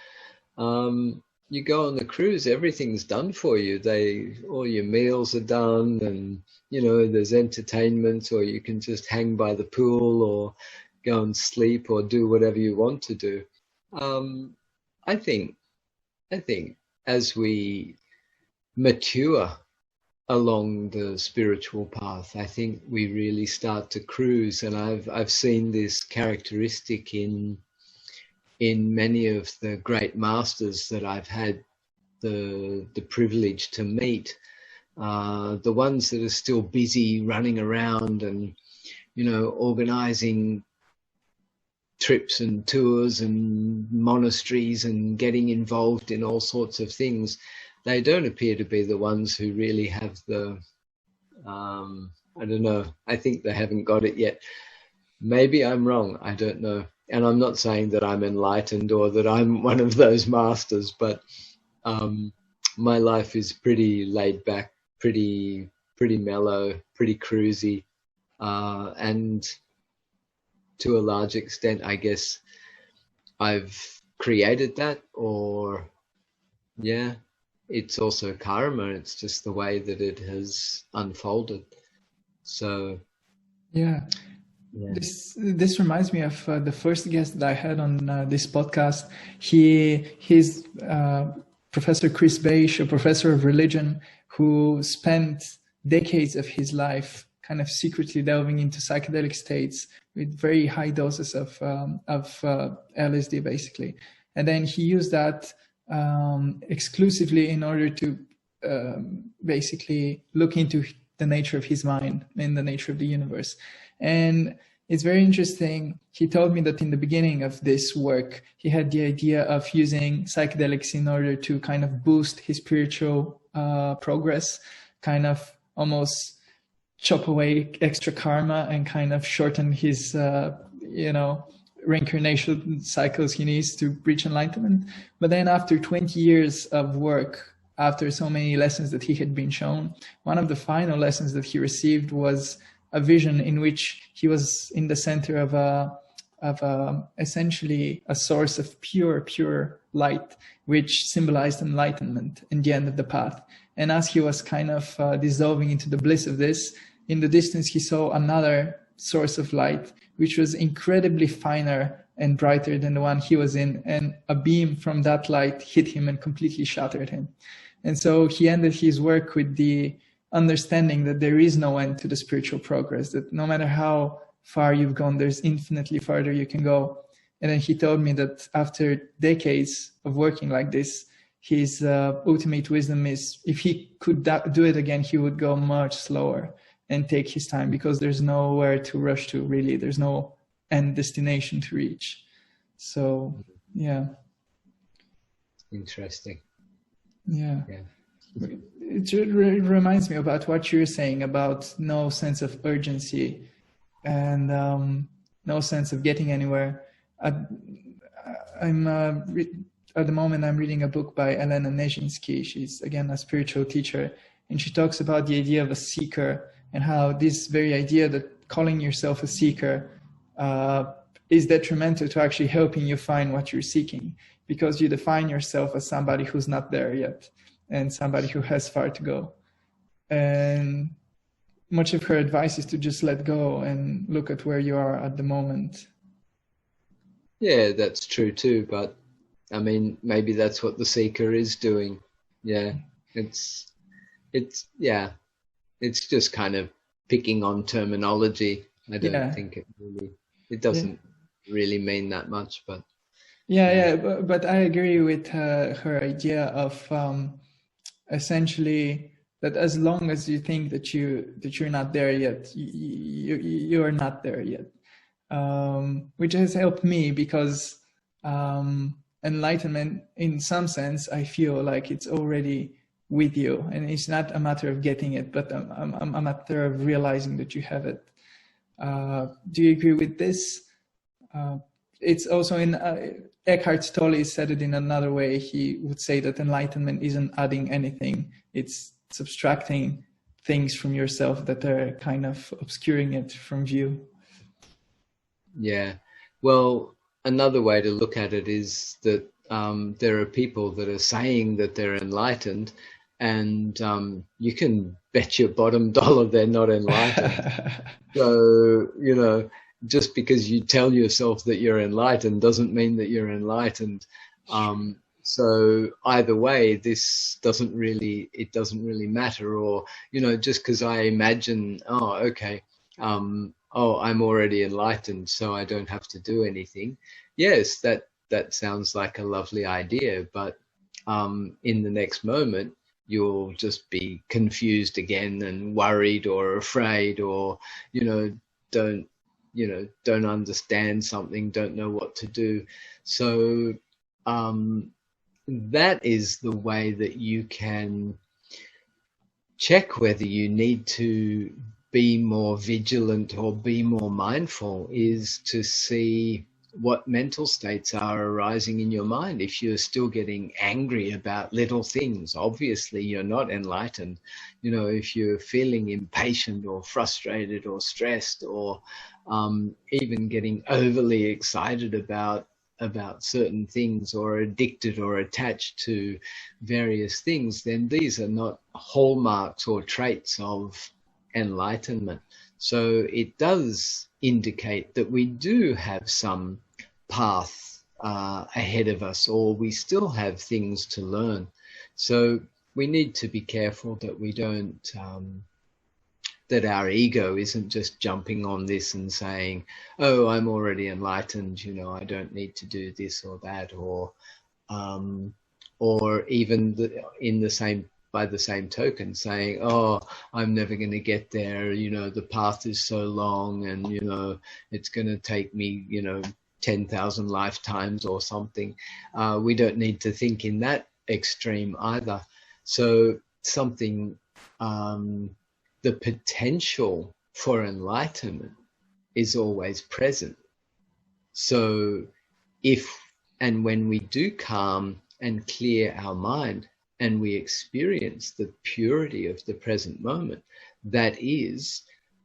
S2: you go on the cruise, everything's done for you. All your meals are done, and there's entertainment, or you can just hang by the pool, or go and sleep, or do whatever you want to do. Um, I think, I think as we mature along the spiritual path, I think we really start to cruise, and I've seen this characteristic in many of the great masters that I've had the privilege to meet. The ones that are still busy running around and organizing trips and tours and monasteries and getting involved in all sorts of things. They don't appear to be the ones who really have the, I don't know, I think they haven't got it yet. Maybe I'm wrong, I don't know. And I'm not saying that I'm enlightened or that I'm one of those masters, but my life is pretty laid back, pretty mellow, pretty cruisy. And to a large extent, I guess I've created that, or yeah, it's also karma. It's just the way that it has unfolded. So
S1: Yeah.
S2: yeah.
S1: This reminds me of the first guest that I had on this podcast. He's Professor Chris Beisch, a professor of religion who spent decades of his life kind of secretly delving into psychedelic states with very high doses of LSD, basically. And then he used that exclusively in order to basically look into the nature of his mind and the nature of the universe. And it's very interesting. He told me that in the beginning of this work, he had the idea of using psychedelics in order to kind of boost his spiritual progress, kind of almost chop away extra karma and kind of shorten his, reincarnation cycles he needs to reach enlightenment. But then after 20 years of work, after so many lessons that he had been shown, one of the final lessons that he received was a vision in which he was in the center of essentially a source of pure light, which symbolized enlightenment and the end of the path. And as he was kind of dissolving into the bliss of this, in the distance he saw another source of light, which was incredibly finer and brighter than the one he was in, and a beam from that light hit him and completely shattered him. And so he ended his work with the understanding that there is no end to the spiritual progress, that no matter how far you've gone, there's infinitely farther you can go. And then he told me that after decades of working like this, his ultimate wisdom is, if he could do it again, he would go much slower and take his time, because there's nowhere to rush to, really. There's no end destination to reach. So, yeah.
S2: Interesting.
S1: Yeah. It reminds me about what you're saying about no sense of urgency and no sense of getting anywhere. At the moment, I'm reading a book by Elena Nijinsky. She's, again, a spiritual teacher, and she talks about the idea of a seeker and how this very idea that calling yourself a seeker is detrimental to actually helping you find what you're seeking, because you define yourself as somebody who's not there yet and somebody who has far to go. And much of her advice is to just let go and look at where you are at the moment.
S2: Yeah, that's true too. But I mean, maybe that's what the seeker is doing. Yeah, it's just kind of picking on terminology. I don't think it doesn't really mean that much, but
S1: but I agree with her idea of essentially that as long as you think that you're not there yet, you are not there yet, which has helped me because enlightenment, in some sense, I feel like it's already with you, and it's not a matter of getting it, but a matter of realizing that you have it. Do you agree with this? It's also in Eckhart Tolle said it in another way. He would say that enlightenment isn't adding anything; it's subtracting things from yourself that are kind of obscuring it from view.
S2: Yeah. Well, another way to look at it is that there are people that are saying that they're enlightened, and you can bet your bottom dollar they're not enlightened. So, you know, just because you tell yourself that you're enlightened doesn't mean that you're enlightened. So either way, this doesn't really matter. Or, you know, just because I imagine, oh, okay, oh, I'm already enlightened, so I don't have to do anything. Yes, that sounds like a lovely idea, but in the next moment, you'll just be confused again and worried or afraid, or, you know, don't understand something, don't know what to do. So that is the way that you can check whether you need to be more vigilant or be more mindful, is to see what mental states are arising in your mind. If you're still getting angry about little things, obviously you're not enlightened. You know, if you're feeling impatient or frustrated or stressed, or even getting overly excited about certain things, or addicted or attached to various things, then these are not hallmarks or traits of enlightenment. So it does indicate that we do have some path ahead of us, or we still have things to learn. So we need to be careful that we don't, that our ego isn't just jumping on this and saying, oh, I'm already enlightened, you know, I don't need to do this or that, or even by the same token saying, oh, I'm never going to get there, you know, the path is so long, and, you know, it's going to take me, you know, 10,000 lifetimes or something. We don't need to think in that extreme either. So something, the potential for enlightenment is always present. So if and when we do calm and clear our mind, and we experience the purity of the present moment, that is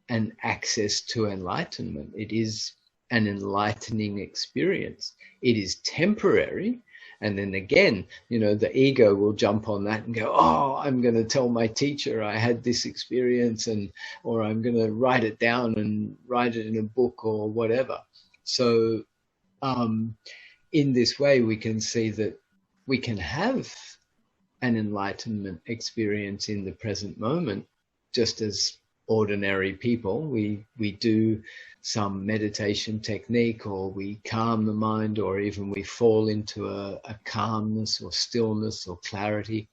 S2: an access to enlightenment. It is an enlightening experience. It is temporary. And then again, you know, the ego will jump on that and go, oh, I'm going to tell my teacher I had this experience, or I'm going to write it down and write it in a book or whatever. So in this way, we can see that we can have an enlightenment experience in the present moment, just as ordinary people. We do some meditation technique, or we calm the mind, or even we fall into a calmness or stillness or clarity,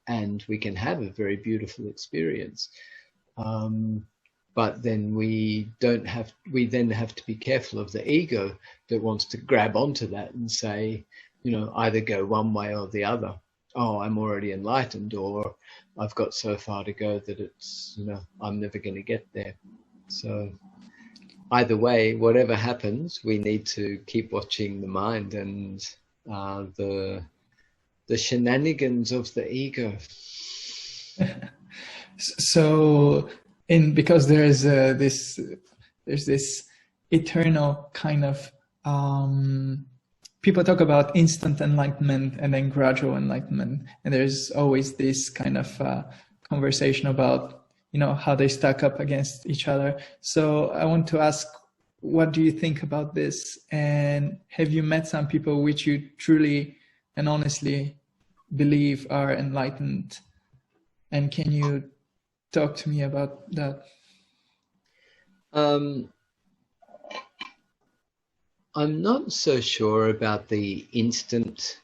S2: and we can have a very beautiful experience. But then we then have to be careful of the ego that wants to grab onto that and say, you know, either go one way or the other. Oh, I'm already enlightened, or I've got so far to go that it's, you know, I'm never going to get there. So either way, whatever happens, we need to keep watching the mind and the shenanigans of the ego.
S1: So, because there's this eternal kind of people talk about instant enlightenment and then gradual enlightenment, and there's always this kind of conversation about, you know, how they stack up against each other. So I want to ask, what do you think about this? And have you met some people which you truly and honestly believe are enlightened? And can you talk to me about that?
S2: I'm not so sure about the instant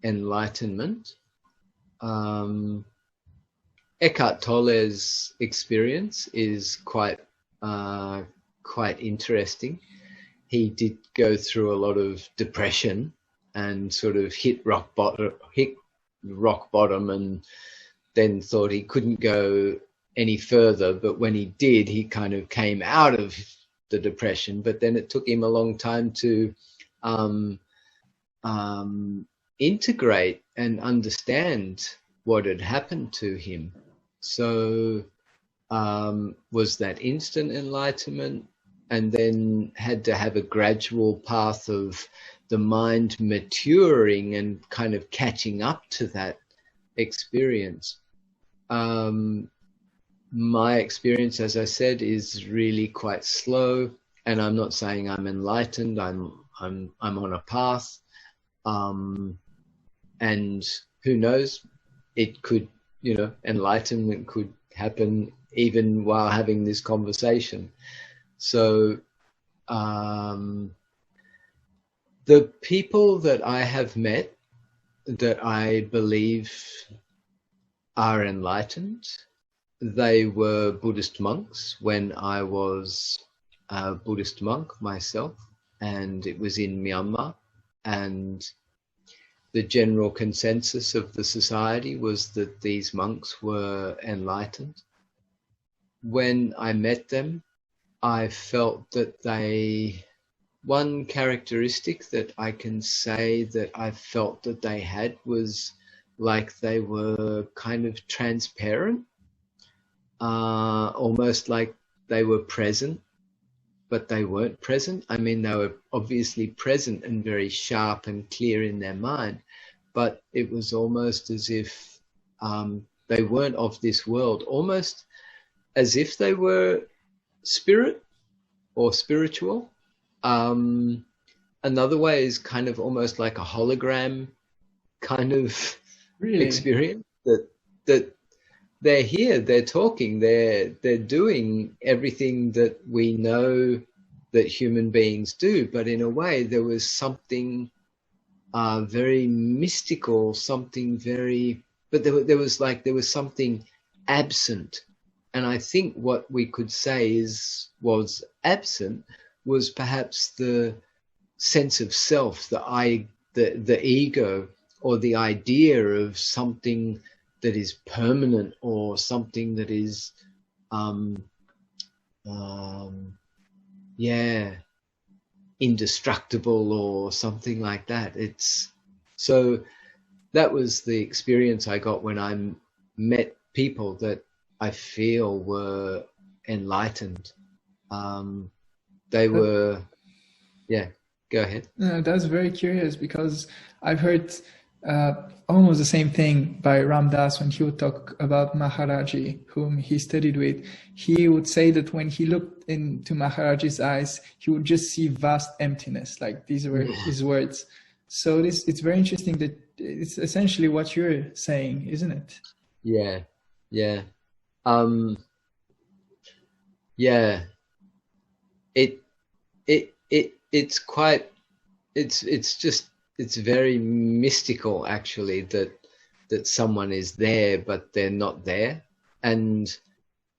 S2: enlightenment. Eckhart Tolle's experience is quite interesting. He did go through a lot of depression and sort of hit rock bottom, and then thought he couldn't go any further. But when he did, he kind of came out of the depression. But then it took him a long time to integrate and understand what had happened to him. So was that instant enlightenment, and then had to have a gradual path of the mind maturing and kind of catching up to that experience. My experience, as I said, is really quite slow, and I'm not saying I'm enlightened. I'm on a path, and who knows? It could, enlightenment could happen even while having this conversation. So the people that I have met that I believe are enlightened, they were Buddhist monks when I was a Buddhist monk myself, and it was in Myanmar, and the general consensus of the society was that these monks were enlightened. When I met them, I felt that one characteristic that I can say that I felt that they had was like they were kind of transparent, almost like they were present, but they weren't present. I mean, they were obviously present and very sharp and clear in their mind, but it was almost as if they weren't of this world, almost as if they were spirit or spiritual. Another way is kind of almost like a hologram kind of experience, that they're here, they're talking, they're doing everything that we know that human beings do, but in a way there was something very mystical, something very, but there was something absent. And I think what we could say was absent was perhaps the sense of self, the ego, or the idea of something that is permanent, or something that is, indestructible, or something like that. So that was the experience I got when I met people that I feel were enlightened. They were, go ahead.
S1: That's very curious, because I've heard almost the same thing by Ram Dass when he would talk about Maharaji, whom he studied with. He would say that when he looked into Maharaji's eyes, he would just see vast emptiness. Like, these were his words. So it's very interesting that it's essentially what you're saying, isn't it?
S2: Yeah. It's very mystical, actually, that someone is there but they're not there. And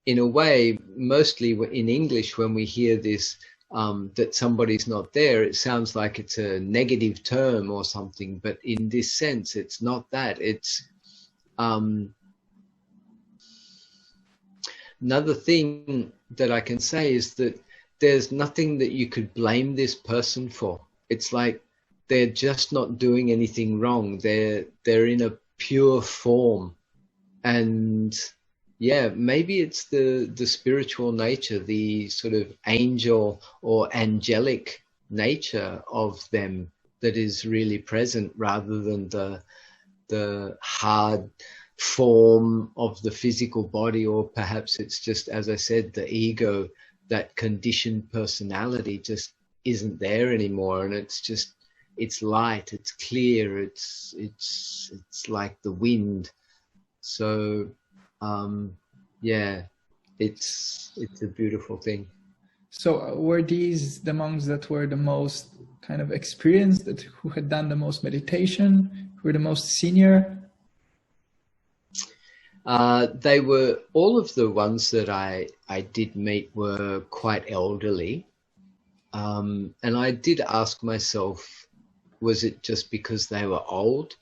S2: in a way, mostly in English, when we hear this, that somebody's not there, it sounds like it's a negative term or something, but in this sense it's not that. It's another thing that I can say is that there's nothing that you could blame this person for. It's like they're just not doing anything wrong. They're in a pure form. And maybe it's the spiritual nature, the sort of angel or angelic nature of them that is really present, rather than the hard form of the physical body, or perhaps it's just, as I said, the ego, that conditioned personality just isn't there anymore, and it's light, it's clear, it's like the wind. So it's a beautiful thing.
S1: So were these the monks that were the most kind of experienced, who had done the most meditation, who were the most senior?
S2: They were, all of the ones that I did meet were quite elderly. And I did ask myself, was it just because they were old?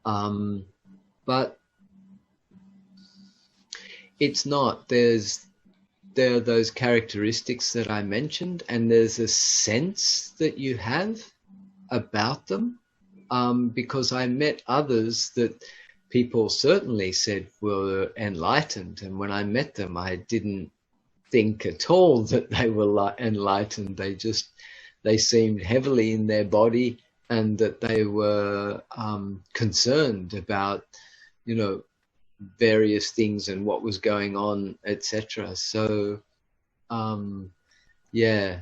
S2: But it's not. There are those characteristics that I mentioned, and there's a sense that you have about them. Because I met others that people certainly said were enlightened, and when I met them, I didn't think at all that they were enlightened. They seemed heavily in their body, and that they were concerned about, various things and what was going on, etc. So, yeah,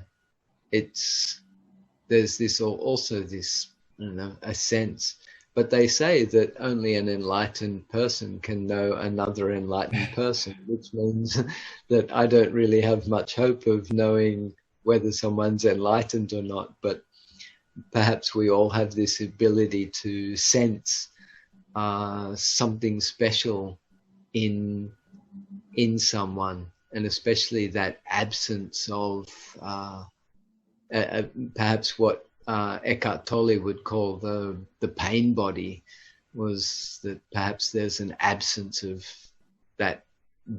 S2: there's this also this, I don't know, a sense. But they say that only an enlightened person can know another enlightened person, which means that I don't really have much hope of knowing whether someone's enlightened or not. But perhaps we all have this ability to sense something special in someone, and especially that absence of perhaps what Eckhart Tolle would call the pain body, was that perhaps there's an absence of that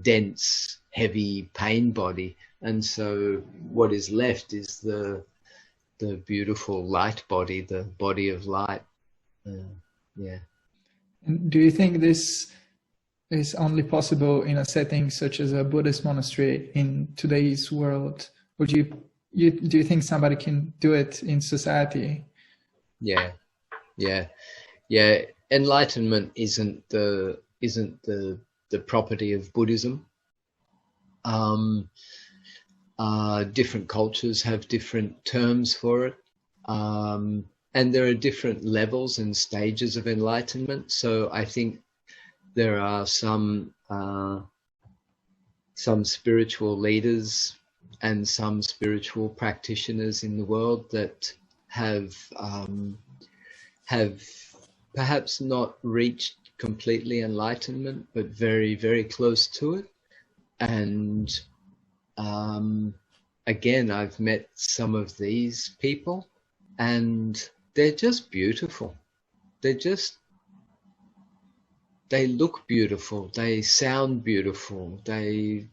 S2: dense, heavy pain body, and so what is left is the beautiful light body, the body of light. Yeah.
S1: And do you think this is only possible in a setting such as a Buddhist monastery in today's world, or do you think somebody can do it in society?
S2: Yeah. Enlightenment isn't the property of Buddhism. Different cultures have different terms for it, and there are different levels and stages of enlightenment. So I think there are some spiritual leaders and some spiritual practitioners in the world that have perhaps not reached completely enlightenment, but very, very close to it. And again, I've met some of these people, and they're just beautiful. They look beautiful. They sound beautiful. They're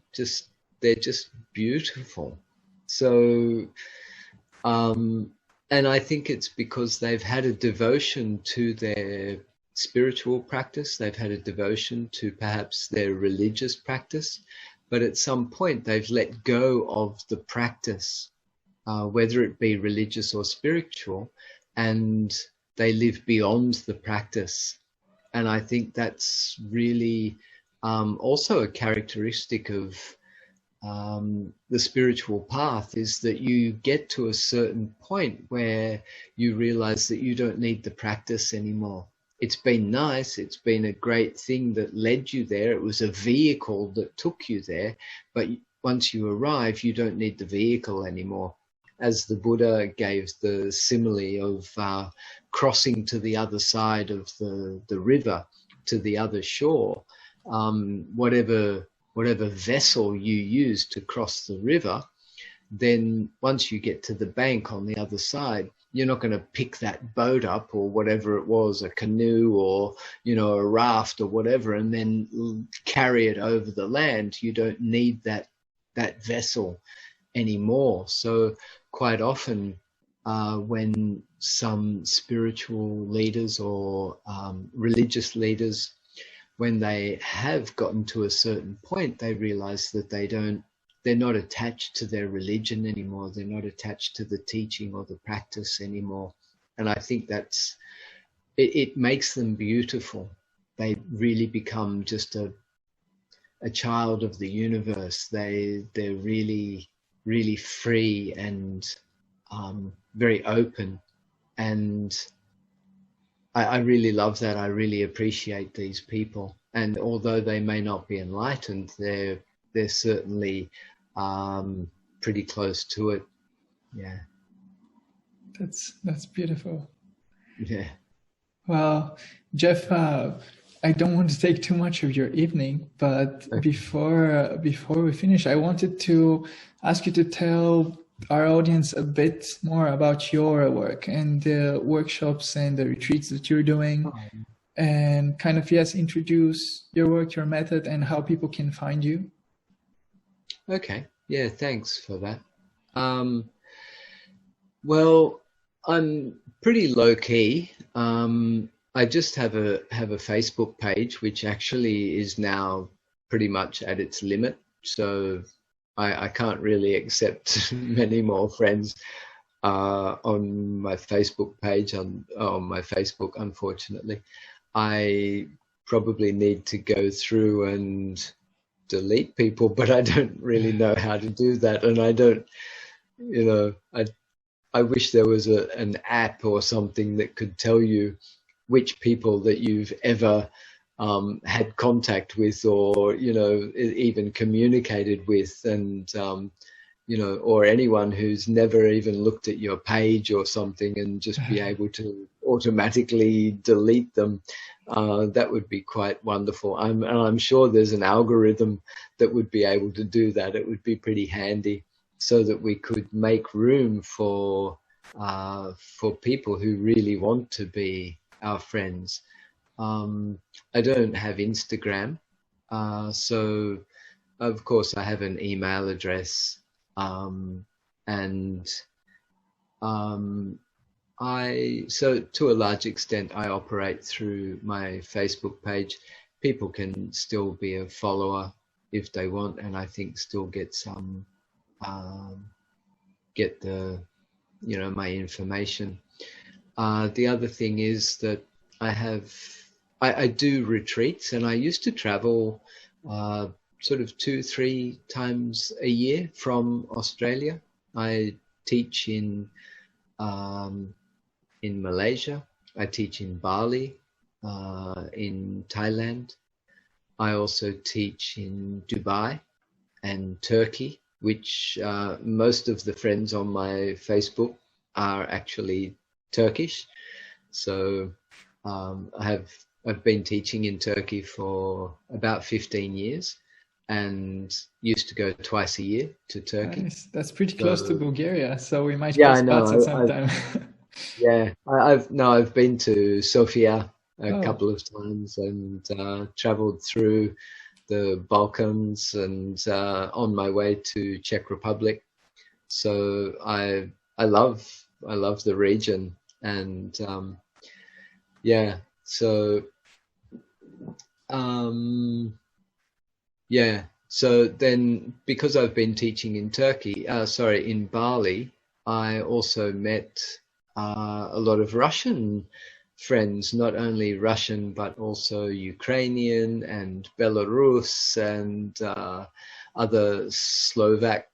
S2: just beautiful. So, and I think it's because they've had a devotion to their spiritual practice. They've had a devotion to perhaps their religious practice, but at some point they've let go of the practice, whether it be religious or spiritual, and they live beyond the practice. And I think that's really also a characteristic of the spiritual path, is that you get to a certain point where you realize that you don't need the practice anymore. It's been nice. It's been a great thing that led you there. It was a vehicle that took you there. But once you arrive, you don't need the vehicle anymore. As the Buddha gave the simile of crossing to the other side of the river, to the other shore, whatever vessel you use to cross the river, then once you get to the bank on the other side, you're not going to pick that boat up or whatever it was, a canoe or, a raft or whatever, and then carry it over the land. You don't need that vessel anymore. So quite often when some spiritual leaders or religious leaders, when they have gotten to a certain point, they realize that they're not attached to their religion anymore. They're not attached to the teaching or the practice anymore. And I think it makes them beautiful. They really become just a child of the universe. They're really, really free and very open. And I really love that. I really appreciate these people. And although they may not be enlightened, they're certainly pretty close to it. Yeah.
S1: That's beautiful.
S2: Yeah.
S1: Well, Jeff, I don't want to take too much of your evening, but before we finish, I wanted to ask you to tell our audience a bit more about your work and the workshops and the retreats that you're doing, and kind of, yes, introduce your work, your method, and how people can find you.
S2: Okay. Yeah, thanks for that. Well, I'm pretty low key. I just have a Facebook page, which actually is now pretty much at its limit. So I can't really accept many more friends on my Facebook page on my Facebook, unfortunately. I probably need to go through and delete people, but I don't really know how to do that, and I don't, you know, I wish there was an app or something that could tell you which people that you've ever had contact with, or even communicated with, and or anyone who's never even looked at your page or something, and just be able to automatically delete them. That would be quite wonderful. I'm sure there's an algorithm that would be able to do that. It would be pretty handy, so that we could make room for people who really want to be our friends. I don't have Instagram, so of course I have an email address, and so to a large extent I operate through my Facebook page. People can still be a follower if they want, and I think still get some get the my information. The other thing is that I do retreats, and I used to travel sort of 2-3 times a year from Australia. I teach in Malaysia. I teach in Bali, in Thailand. I also teach in Dubai and Turkey, which most of the friends on my Facebook are actually Turkish. So I've been teaching in Turkey for about 15 years, and used to go twice a year to Turkey.
S1: Nice. That's pretty close to Bulgaria, so we might
S2: Yeah,
S1: cross
S2: I
S1: paths at
S2: know.
S1: some time.
S2: I've been to Sofia a
S1: Oh,
S2: couple of times, and traveled through the Balkans, and on my way to Czech Republic. So I love the region, and yeah. So yeah. So then, because I've been teaching in in Bali, I also met a lot of Russian friends, not only Russian, but also Ukrainian and Belarus, and other Slovak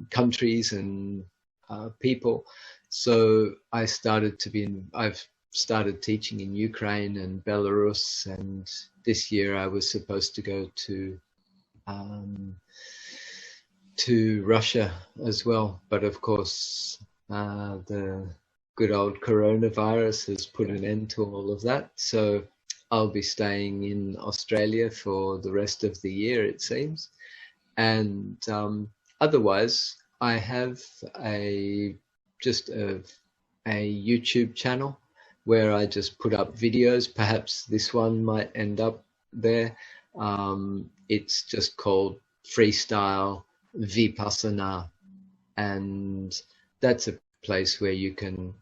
S2: countries and people. So I've started teaching in Ukraine and Belarus, and this year I was supposed to go to Russia as well, but of course the good old coronavirus has put an end to all of that. So I'll be staying in Australia for the rest of the year, it seems. And otherwise, I have just a YouTube channel where I just put up videos. Perhaps this one might end up there. It's just called Freestyle Vipassana, and that's a place where you can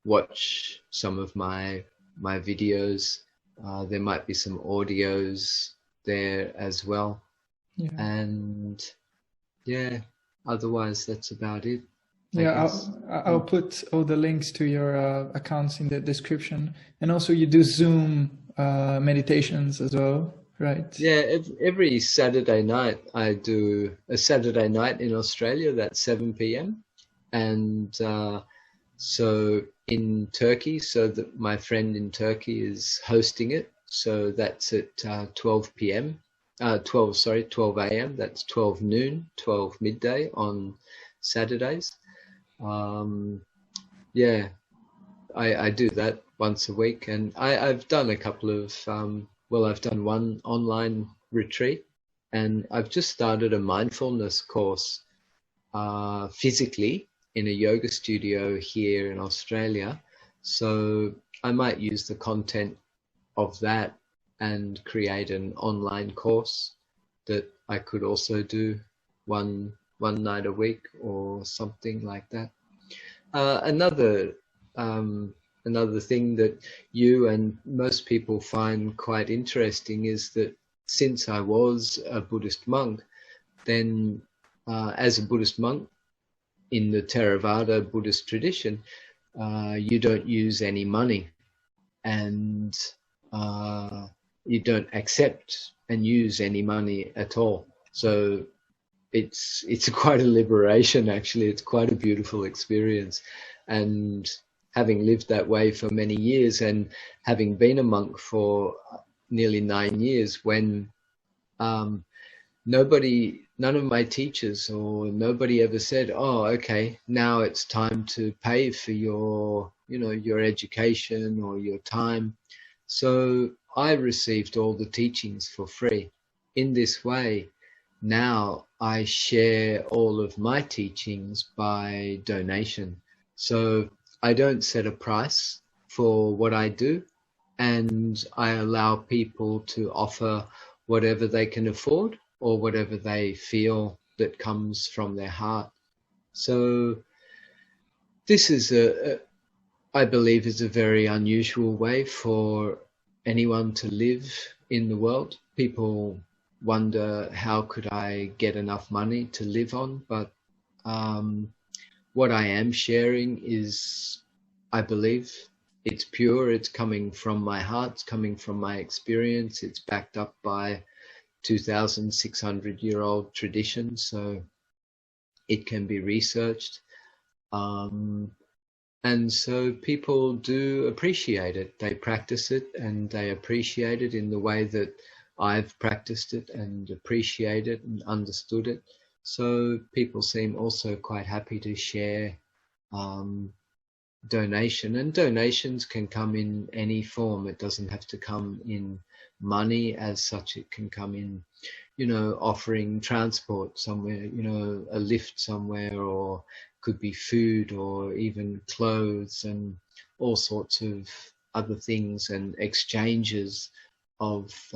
S2: watch some of my videos. There might be some audios there as well.
S1: yeah.
S2: And yeah, otherwise that's about it.
S1: Yeah, I'll put all the links to your accounts in the description. And also you do Zoom meditations as well, right?
S2: Yeah, every Saturday night I do a Saturday night in Australia, that's 7 p.m. And so in Turkey, so that my friend in Turkey is hosting it. So that's at 12 p.m. 12 a.m. That's 12 noon, 12 midday on Saturdays. Yeah, I do that once a week. And I've done a couple of, I've done one online retreat, and I've just started a mindfulness course physically in a yoga studio here in Australia. So I might use the content of that and create an online course that I could also do one night a week or something like that. Another thing that you and most people find quite interesting is that since I was a Buddhist monk, then as a Buddhist monk in the Theravada Buddhist tradition, you don't use any money, and you don't accept and use any money at all. So it's quite a liberation, actually. It's quite a beautiful experience. And having lived that way for many years, and having been a monk for nearly 9 years, when none of my teachers or nobody ever said, oh, okay, now it's time to pay for your education or your time. So I received all the teachings for free. In this way, now I share all of my teachings by donation. So I don't set a price for what I do, and I allow people to offer whatever they can afford or whatever they feel that comes from their heart. So this is I believe is a very unusual way for anyone to live in the world. People wonder, how could I get enough money to live on? But what I am sharing is, I believe, it's pure, it's coming from my heart, it's coming from my experience, it's backed up by 2,600-year-old tradition, so it can be researched. And so people do appreciate it. They practice it and they appreciate it in the way that I've practiced it and appreciate it and understood it. So people seem also quite happy to share donation, and donations can come in any form. It doesn't have to come in money as such. It can come in, offering transport somewhere, a lift somewhere, or could be food or even clothes and all sorts of other things, and exchanges of